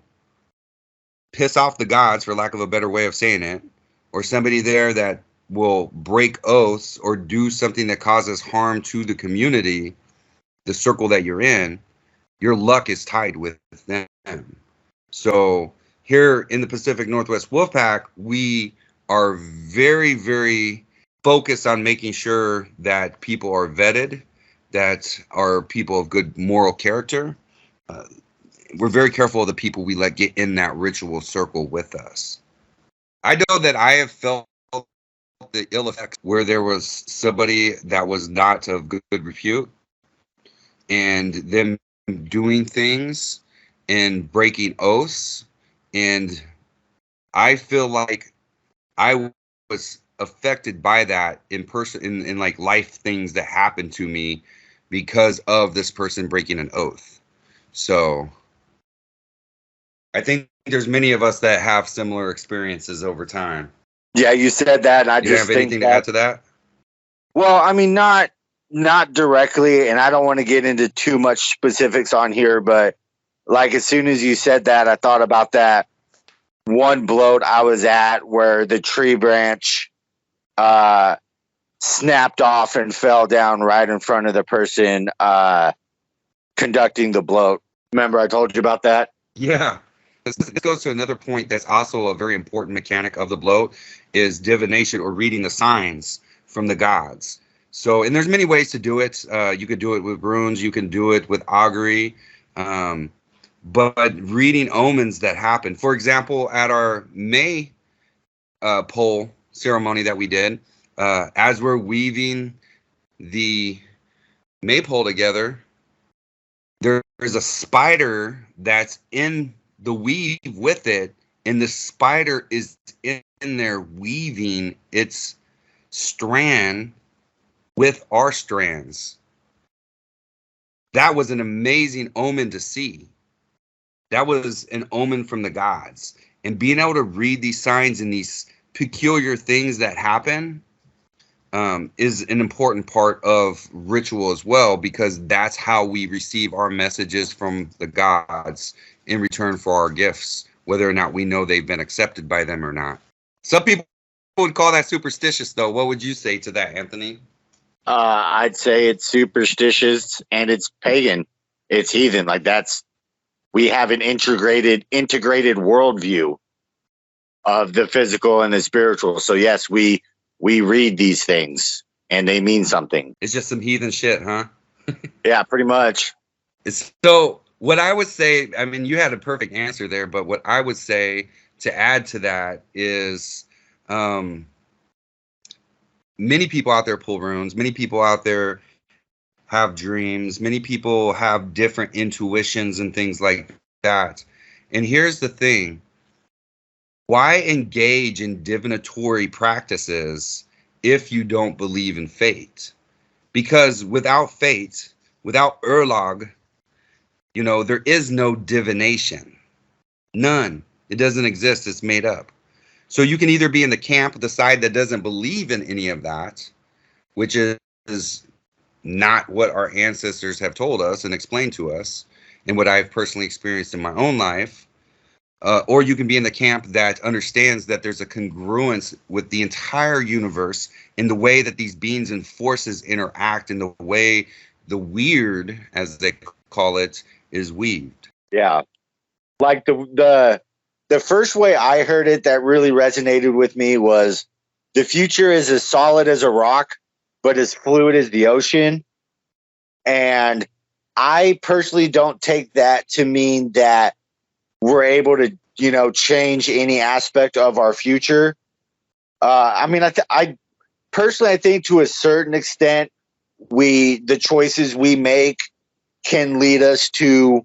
piss off the gods, for lack of a better way of saying it, or somebody there that will break oaths or do something that causes harm to the community, the circle that you're in, your luck is tied with them. So here in the Pacific Northwest Wolfpack, we are very, very focused on making sure that people are vetted, that are people of good moral character. We're very careful of the people we let get in that ritual circle with us. I know that I have felt the ill effects where there was somebody that was not of good repute, and them doing things and breaking oaths. And I feel like I was affected by that in person, in like life things that happened to me because of this person breaking an oath. So I think there's many of us that have similar experiences over time. Yeah, you said that, and I You just have think anything to add to that? Well, I mean, not directly, and I don't want to get into too much specifics on here, but like as soon as you said that, I thought about that one bloat I was at where the tree branch snapped off and fell down right in front of the person conducting the bloat. Remember I told you about that? Yeah. This goes to another point that's also a very important mechanic of the bloat, is divination, or reading the signs from the gods. So, and there's many ways to do it. You could do it with runes. You can do it with augury. But reading omens that happen. For example, at our May pole ceremony that we did, as we're weaving the maypole together, there is a spider that's in the weave with it, and the spider is in there weaving its strand with our strands. That was an amazing omen to see. That was an omen from the gods. And being able to read these signs and these peculiar things that happen, is an important part of ritual as well, because that's how we receive our messages from the gods in return for our gifts, whether or not we know they've been accepted by them or not. Some people would call that superstitious, though. What would you say to that, Anthony? I'd say it's superstitious and it's pagan. It's heathen. Like we have an integrated worldview of the physical and the spiritual. So yes, we read these things and they mean something. It's just some heathen shit, huh? Yeah, pretty much. So what I would say, I mean, you had a perfect answer there, but what I would say to add to that is many people out there pull runes. Many people out there have dreams. Many people have different intuitions and things like that. And here's the thing. Why engage in divinatory practices if you don't believe in fate? Because without fate, without Erlog, there is no divination. None. It doesn't exist. It's made up. So you can either be in the camp, the side that doesn't believe in any of that, which is not what our ancestors have told us and explained to us, and what I've personally experienced in my own life. Or you can be in the camp that understands that there's a congruence with the entire universe in the way that these beings and forces interact, in the way the weird, as they call it, is weaved. Yeah. Like the first way I heard it that really resonated with me was the future is as solid as a rock, but as fluid as the ocean. And I personally don't take that to mean that we're able to, change any aspect of our future. I mean, I personally, I think to a certain extent, the choices we make can lead us to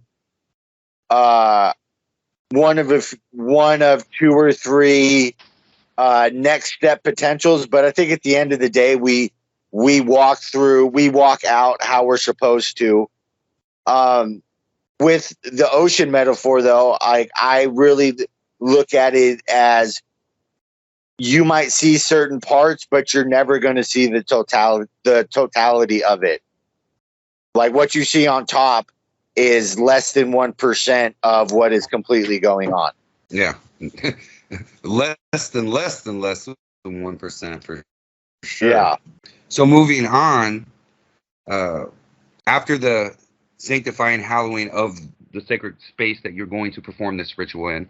one of two or three next step potentials. But I think at the end of the day, we walk out how we're supposed to. With the ocean metaphor, though, I really look at it as you might see certain parts, but you're never going to see the totality of it. Like what you see on top is less than 1% of what is completely going on. Yeah. less than 1% for sure. Yeah. So moving on, after the sanctifying hallowing of the sacred space that you're going to perform this ritual in,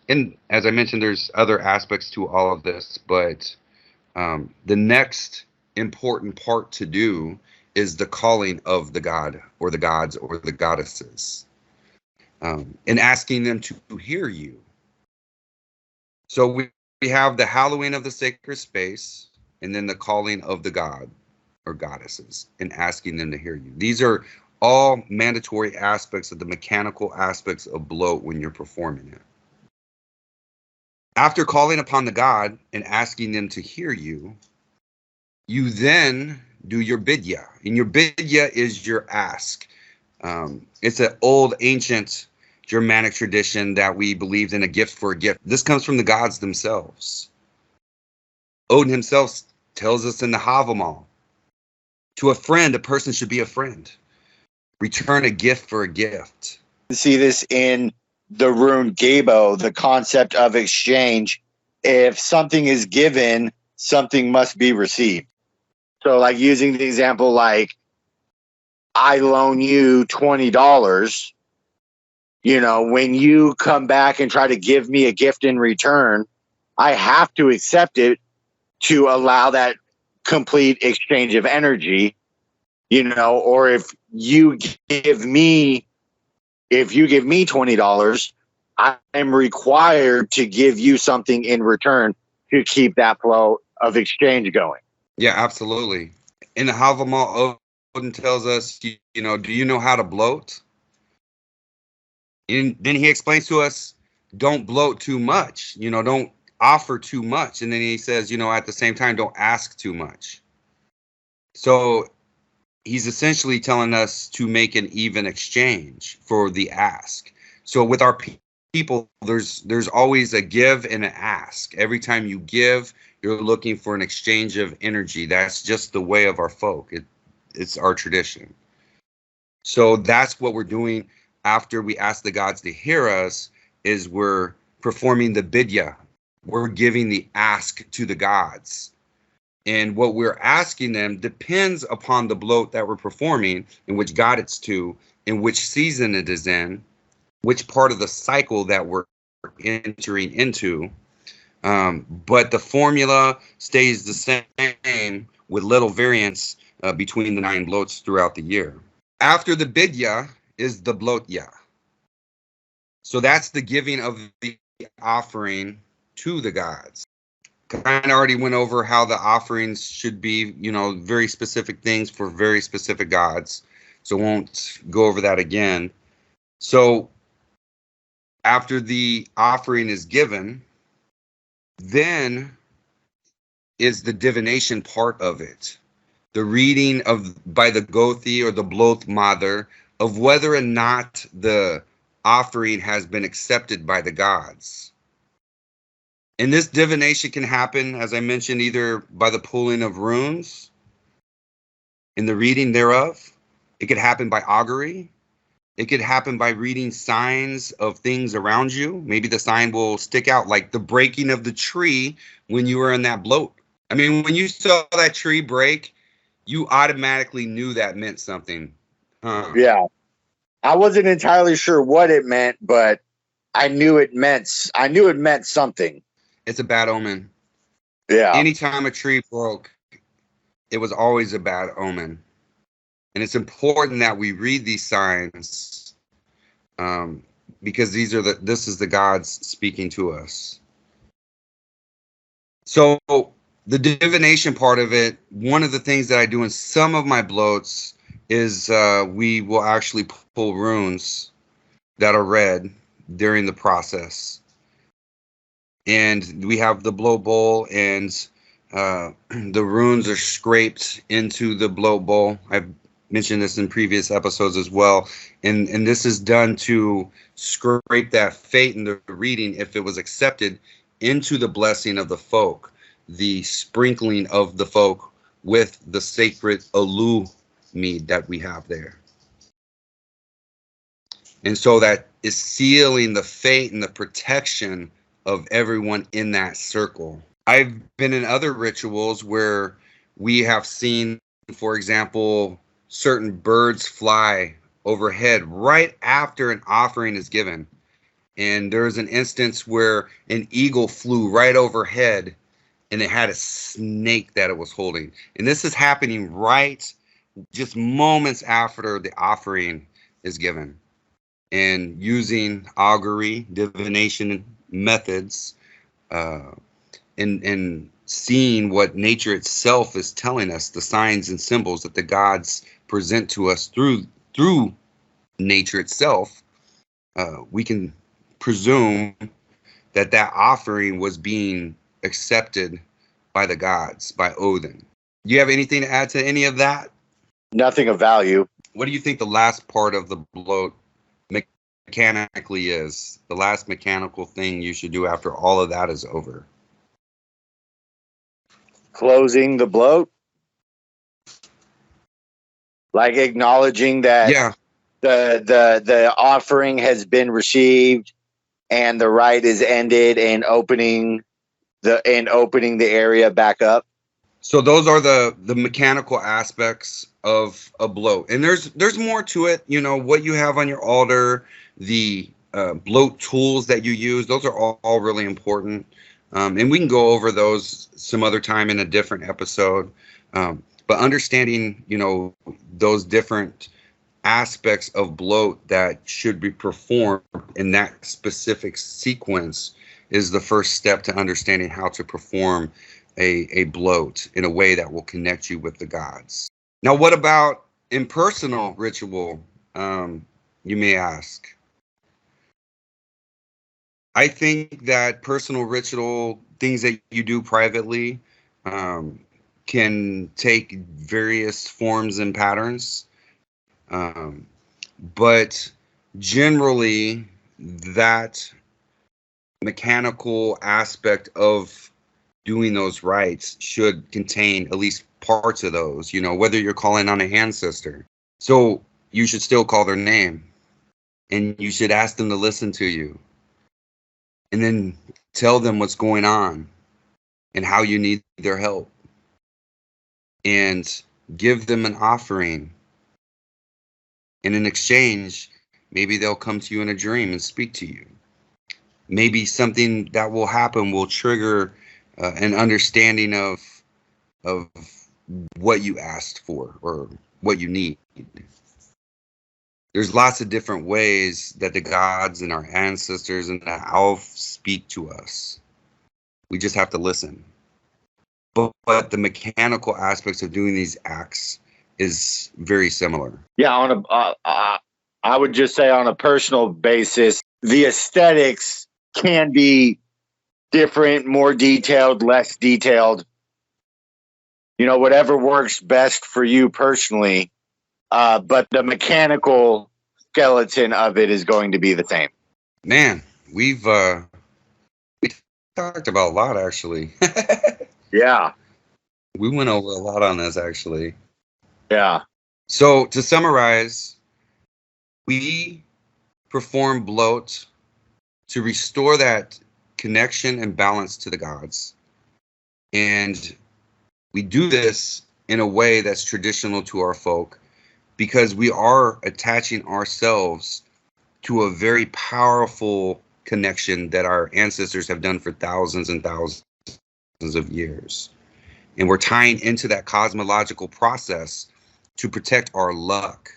and as I mentioned, there's other aspects to all of this, but the next important part to do is the calling of the god or the gods or the goddesses, and asking them to hear you. So we have the hallowing of the sacred space, and then the calling of the god or goddesses and asking them to hear you. These are all mandatory aspects of the mechanical aspects of Blot when you're performing it. After calling upon the god and asking them to hear you, you then do your bidya. And your bidya is your ask. It's an old, ancient Germanic tradition that we believed in a gift for a gift. This comes from the gods themselves. Odin himself tells us in the Havamal, to a friend, a person should be a friend. Return a gift for a gift. See this in the rune Gabo, the concept of exchange. If something is given, something must be received. So like using the example, like I loan you $20, when you come back and try to give me a gift in return, I have to accept it to allow that complete exchange of energy, or if you give me $20, I am required to give you something in return to keep that flow of exchange going. Yeah, absolutely. In the Havamal, Odin tells us, do you know how to bloat? And then he explains to us, don't bloat too much, don't offer too much. And then he says, at the same time, don't ask too much. So he's essentially telling us to make an even exchange for the ask. So with our people, there's always a give and an ask. Every time you give, you're looking for an exchange of energy. That's just the way of our folk. It's our tradition. So that's what we're doing after we ask the gods to hear us, is we're performing the bidya. We're giving the ask to the gods. And what we're asking them depends upon the bloat that we're performing, in which god it's to, in which season it is in, which part of the cycle that we're entering into. But the formula stays the same with little variance between the 9 bloats throughout the year. After the bidya is the blotya. So that's the giving of the offering to the gods. Kind of already went over how the offerings should be, very specific things for very specific gods. So won't go over that again. So after the offering is given, then is the divination part of it. The reading by the Gothi or the Bloth Mother of whether or not the offering has been accepted by the gods. And this divination can happen, as I mentioned, either by the pulling of runes in the reading thereof. It could happen by augury. It could happen by reading signs of things around you. Maybe the sign will stick out, like the breaking of the tree when you were in that bloat. I mean, when you saw that tree break, you automatically knew that meant something. Yeah. I wasn't entirely sure what it meant, but I knew it meant something. It's a bad omen. Yeah. Anytime a tree broke, it was always a bad omen. And it's important that we read these signs because this is the gods speaking to us. So the divination part of it, one of the things that I do in some of my bloats is we will actually pull runes that are read during the process. And we have the bloat bowl, and the runes are scraped into the bloat bowl. I've mentioned this in previous episodes as well. And this is done to scrape that fate in the reading, if it was accepted, into the blessing of the folk, the sprinkling of the folk with the sacred Alu mead that we have there. And so that is sealing the fate and the protection of everyone in that circle. I've been in other rituals where we have seen, for example, certain birds fly overhead right after an offering is given. And there was an instance where an eagle flew right overhead and it had a snake that it was holding. And this is happening right just moments after the offering is given. And using augury, divination methods, and seeing what nature itself is telling us, the signs and symbols that the gods present to us through nature itself, we can presume that offering was being accepted by the gods, by Odin. Do you have anything to add to any of that? Nothing of value. What do you think the last part of the bloat mechanically is? The last mechanical thing you should do after all of that is over? Closing the bloat. Like acknowledging that the offering has been received and the rite is ended, and opening the area back up. So those are the mechanical aspects of a bloat. And there's more to it. What you have on your altar, the bloat tools that you use, those are all really important. And we can go over those some other time in a different episode. But understanding, those different aspects of bloat that should be performed in that specific sequence is the first step to understanding how to perform a bloat in a way that will connect you with the gods. Now, what about impersonal ritual, you may ask? I think that personal ritual, things that you do privately, can take various forms and patterns. But generally, that mechanical aspect of doing those rites should contain at least parts of those, whether you're calling on an ancestor. So you should still call their name, and you should ask them to listen to you, and then tell them what's going on and how you need their help, and give them an offering. And in exchange, maybe they'll come to you in a dream and speak to you. Maybe something that will happen will trigger an understanding of what you asked for or what you need. There's lots of different ways that the gods and our ancestors and the elf speak to us. We just have to listen. But the mechanical aspects of doing these acts is very similar. Yeah, I would just say on a personal basis, the aesthetics can be different, more detailed, less detailed. Whatever works best for you personally. But the mechanical skeleton of it is going to be the same. Man, we talked about a lot, actually. Yeah. We went over a lot on this, actually. Yeah. So to summarize, we perform Blot to restore that connection and balance to the gods. And we do this in a way that's traditional to our folk, because we are attaching ourselves to a very powerful connection that our ancestors have done for thousands and thousands of years. And we're tying into that cosmological process to protect our luck,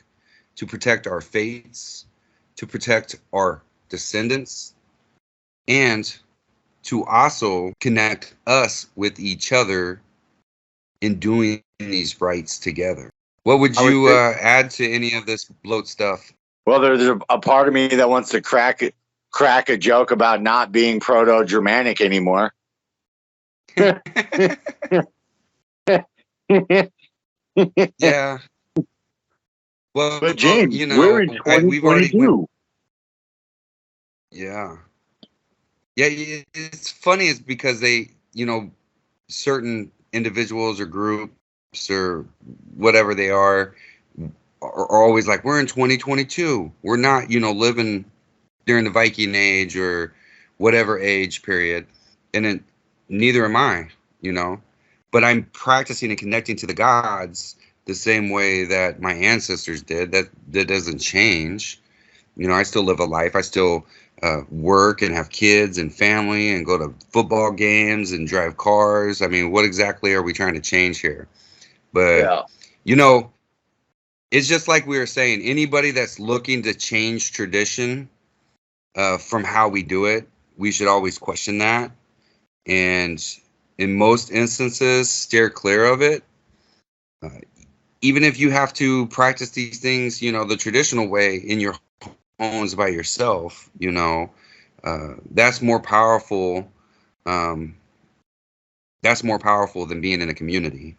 to protect our fates, to protect our descendants, and to also connect us with each other in doing these rites together. What would you add to any of this Blot stuff? Well, there's a part of me that wants to crack a joke about not being Proto-Germanic anymore. Yeah. Well, but James, we're in 2022. Yeah. Yeah, it's funny is because they, certain individuals or groups or whatever they are always like, we're in 2022. We're not, living during the Viking age or whatever age period. And then neither am I, but I'm practicing and connecting to the gods the same way that my ancestors did. That doesn't change. I still live a life. I still work and have kids and family and go to football games and drive cars. I mean, what exactly are we trying to change here? But, it's just like we were saying, anybody that's looking to change tradition from how we do it, we should always question that. And in most instances, steer clear of it. Even if you have to practice these things, the traditional way in your homes by yourself, that's more powerful. That's more powerful than being in a community.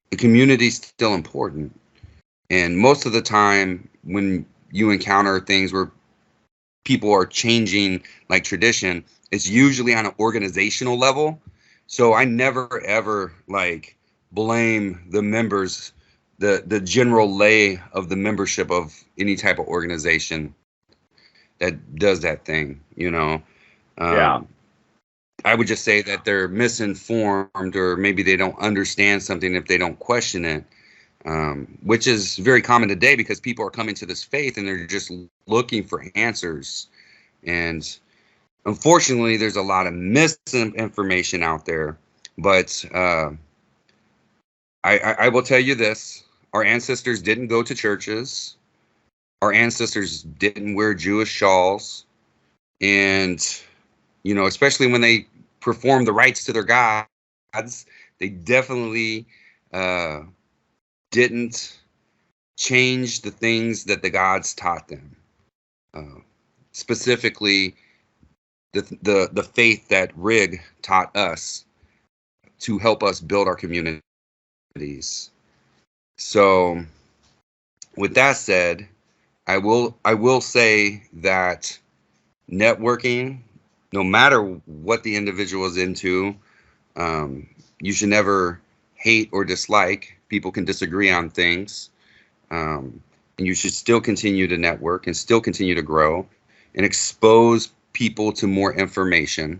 The community is still important. And most of the time when you encounter things where people are changing like tradition, it's usually on an organizational level. So I never ever like blame the members, the general lay of the membership of any type of organization that does that thing, I would just say that they're misinformed, or maybe they don't understand something if they don't question it, which is very common today because people are coming to this faith and they're just looking for answers. And unfortunately, there's a lot of misinformation out there. But I will tell you this. Our ancestors didn't go to churches. Our ancestors didn't wear Jewish shawls. And, especially when they performed the rites to their gods, they definitely didn't change the things that the gods taught them. Specifically, the faith that Rig taught us to help us build our communities. So, with that said, I will say that networking, no matter what the individual is into, you should never hate or dislike. People can disagree on things. And you should still continue to network and still continue to grow and expose people to more information.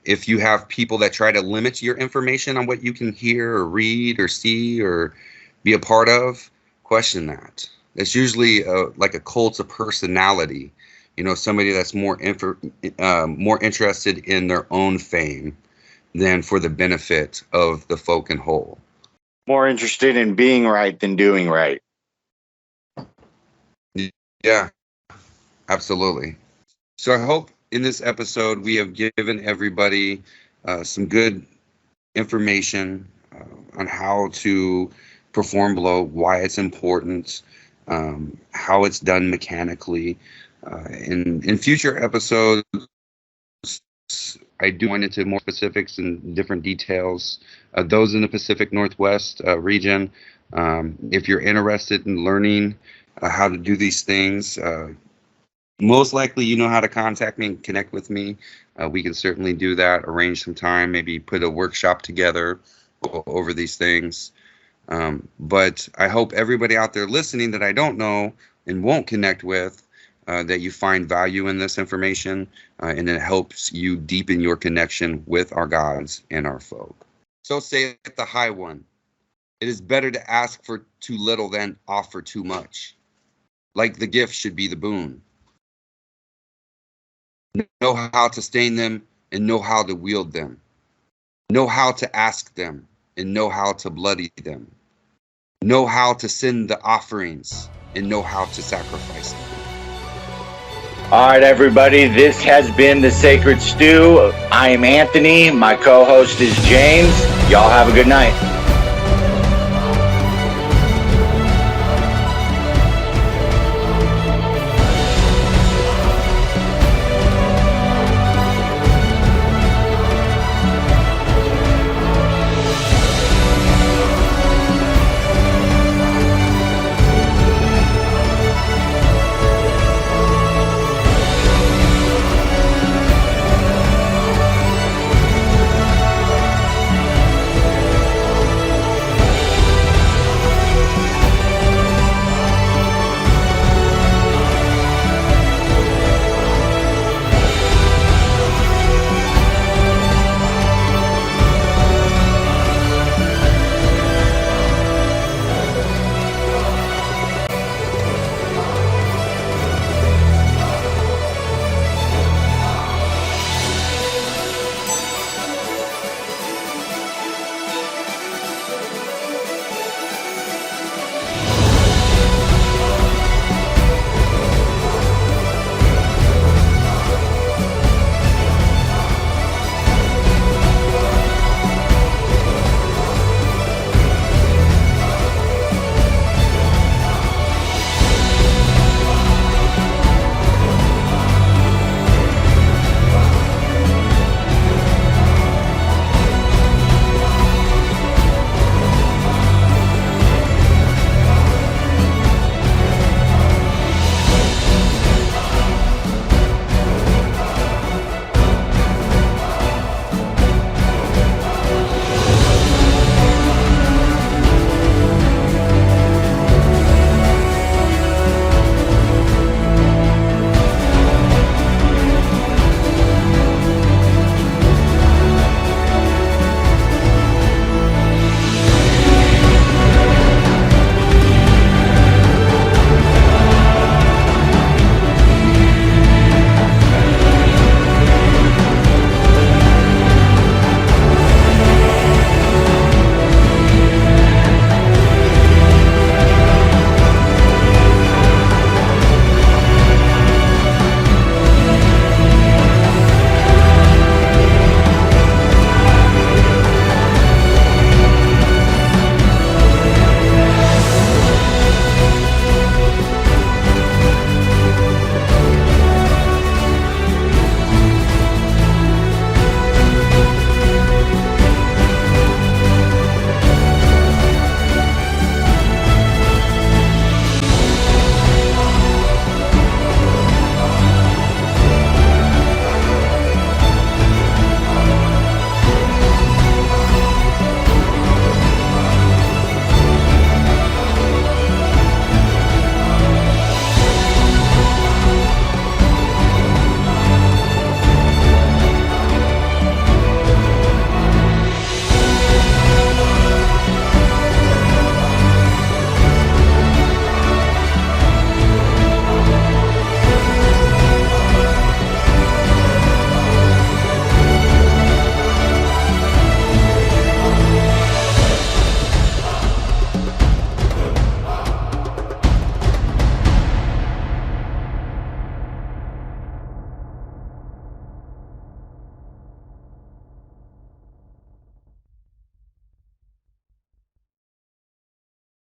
If you have people that try to limit your information on what you can hear or read or see or be a part of, question that. It's usually like a cult of personality, somebody that's more interested in their own fame than for the benefit of the folk in whole. More interested in being right than doing right. Yeah, absolutely. So I hope in this episode we have given everybody some good information on how to perform blow, why it's important, how it's done mechanically. In future episodes, I do go into more specifics and different details. Those in the Pacific Northwest region, if you're interested in learning how to do these things, most likely you know how to contact me and connect with me. We can certainly do that, arrange some time, maybe put a workshop together, go over these things. But I hope everybody out there listening that I don't know and won't connect with, that you find value in this information, and it helps you deepen your connection with our gods and our folk. So saith the High One, it is better to ask for too little than offer too much. Like the gift should be the boon. Know how to stain them and know how to wield them. Know how to ask them and know how to bloody them. Know how to send the offerings and know how to sacrifice them. All right, everybody, this has been The Sacred Stew. I am Anthony. My co-host is James. Y'all have a good night.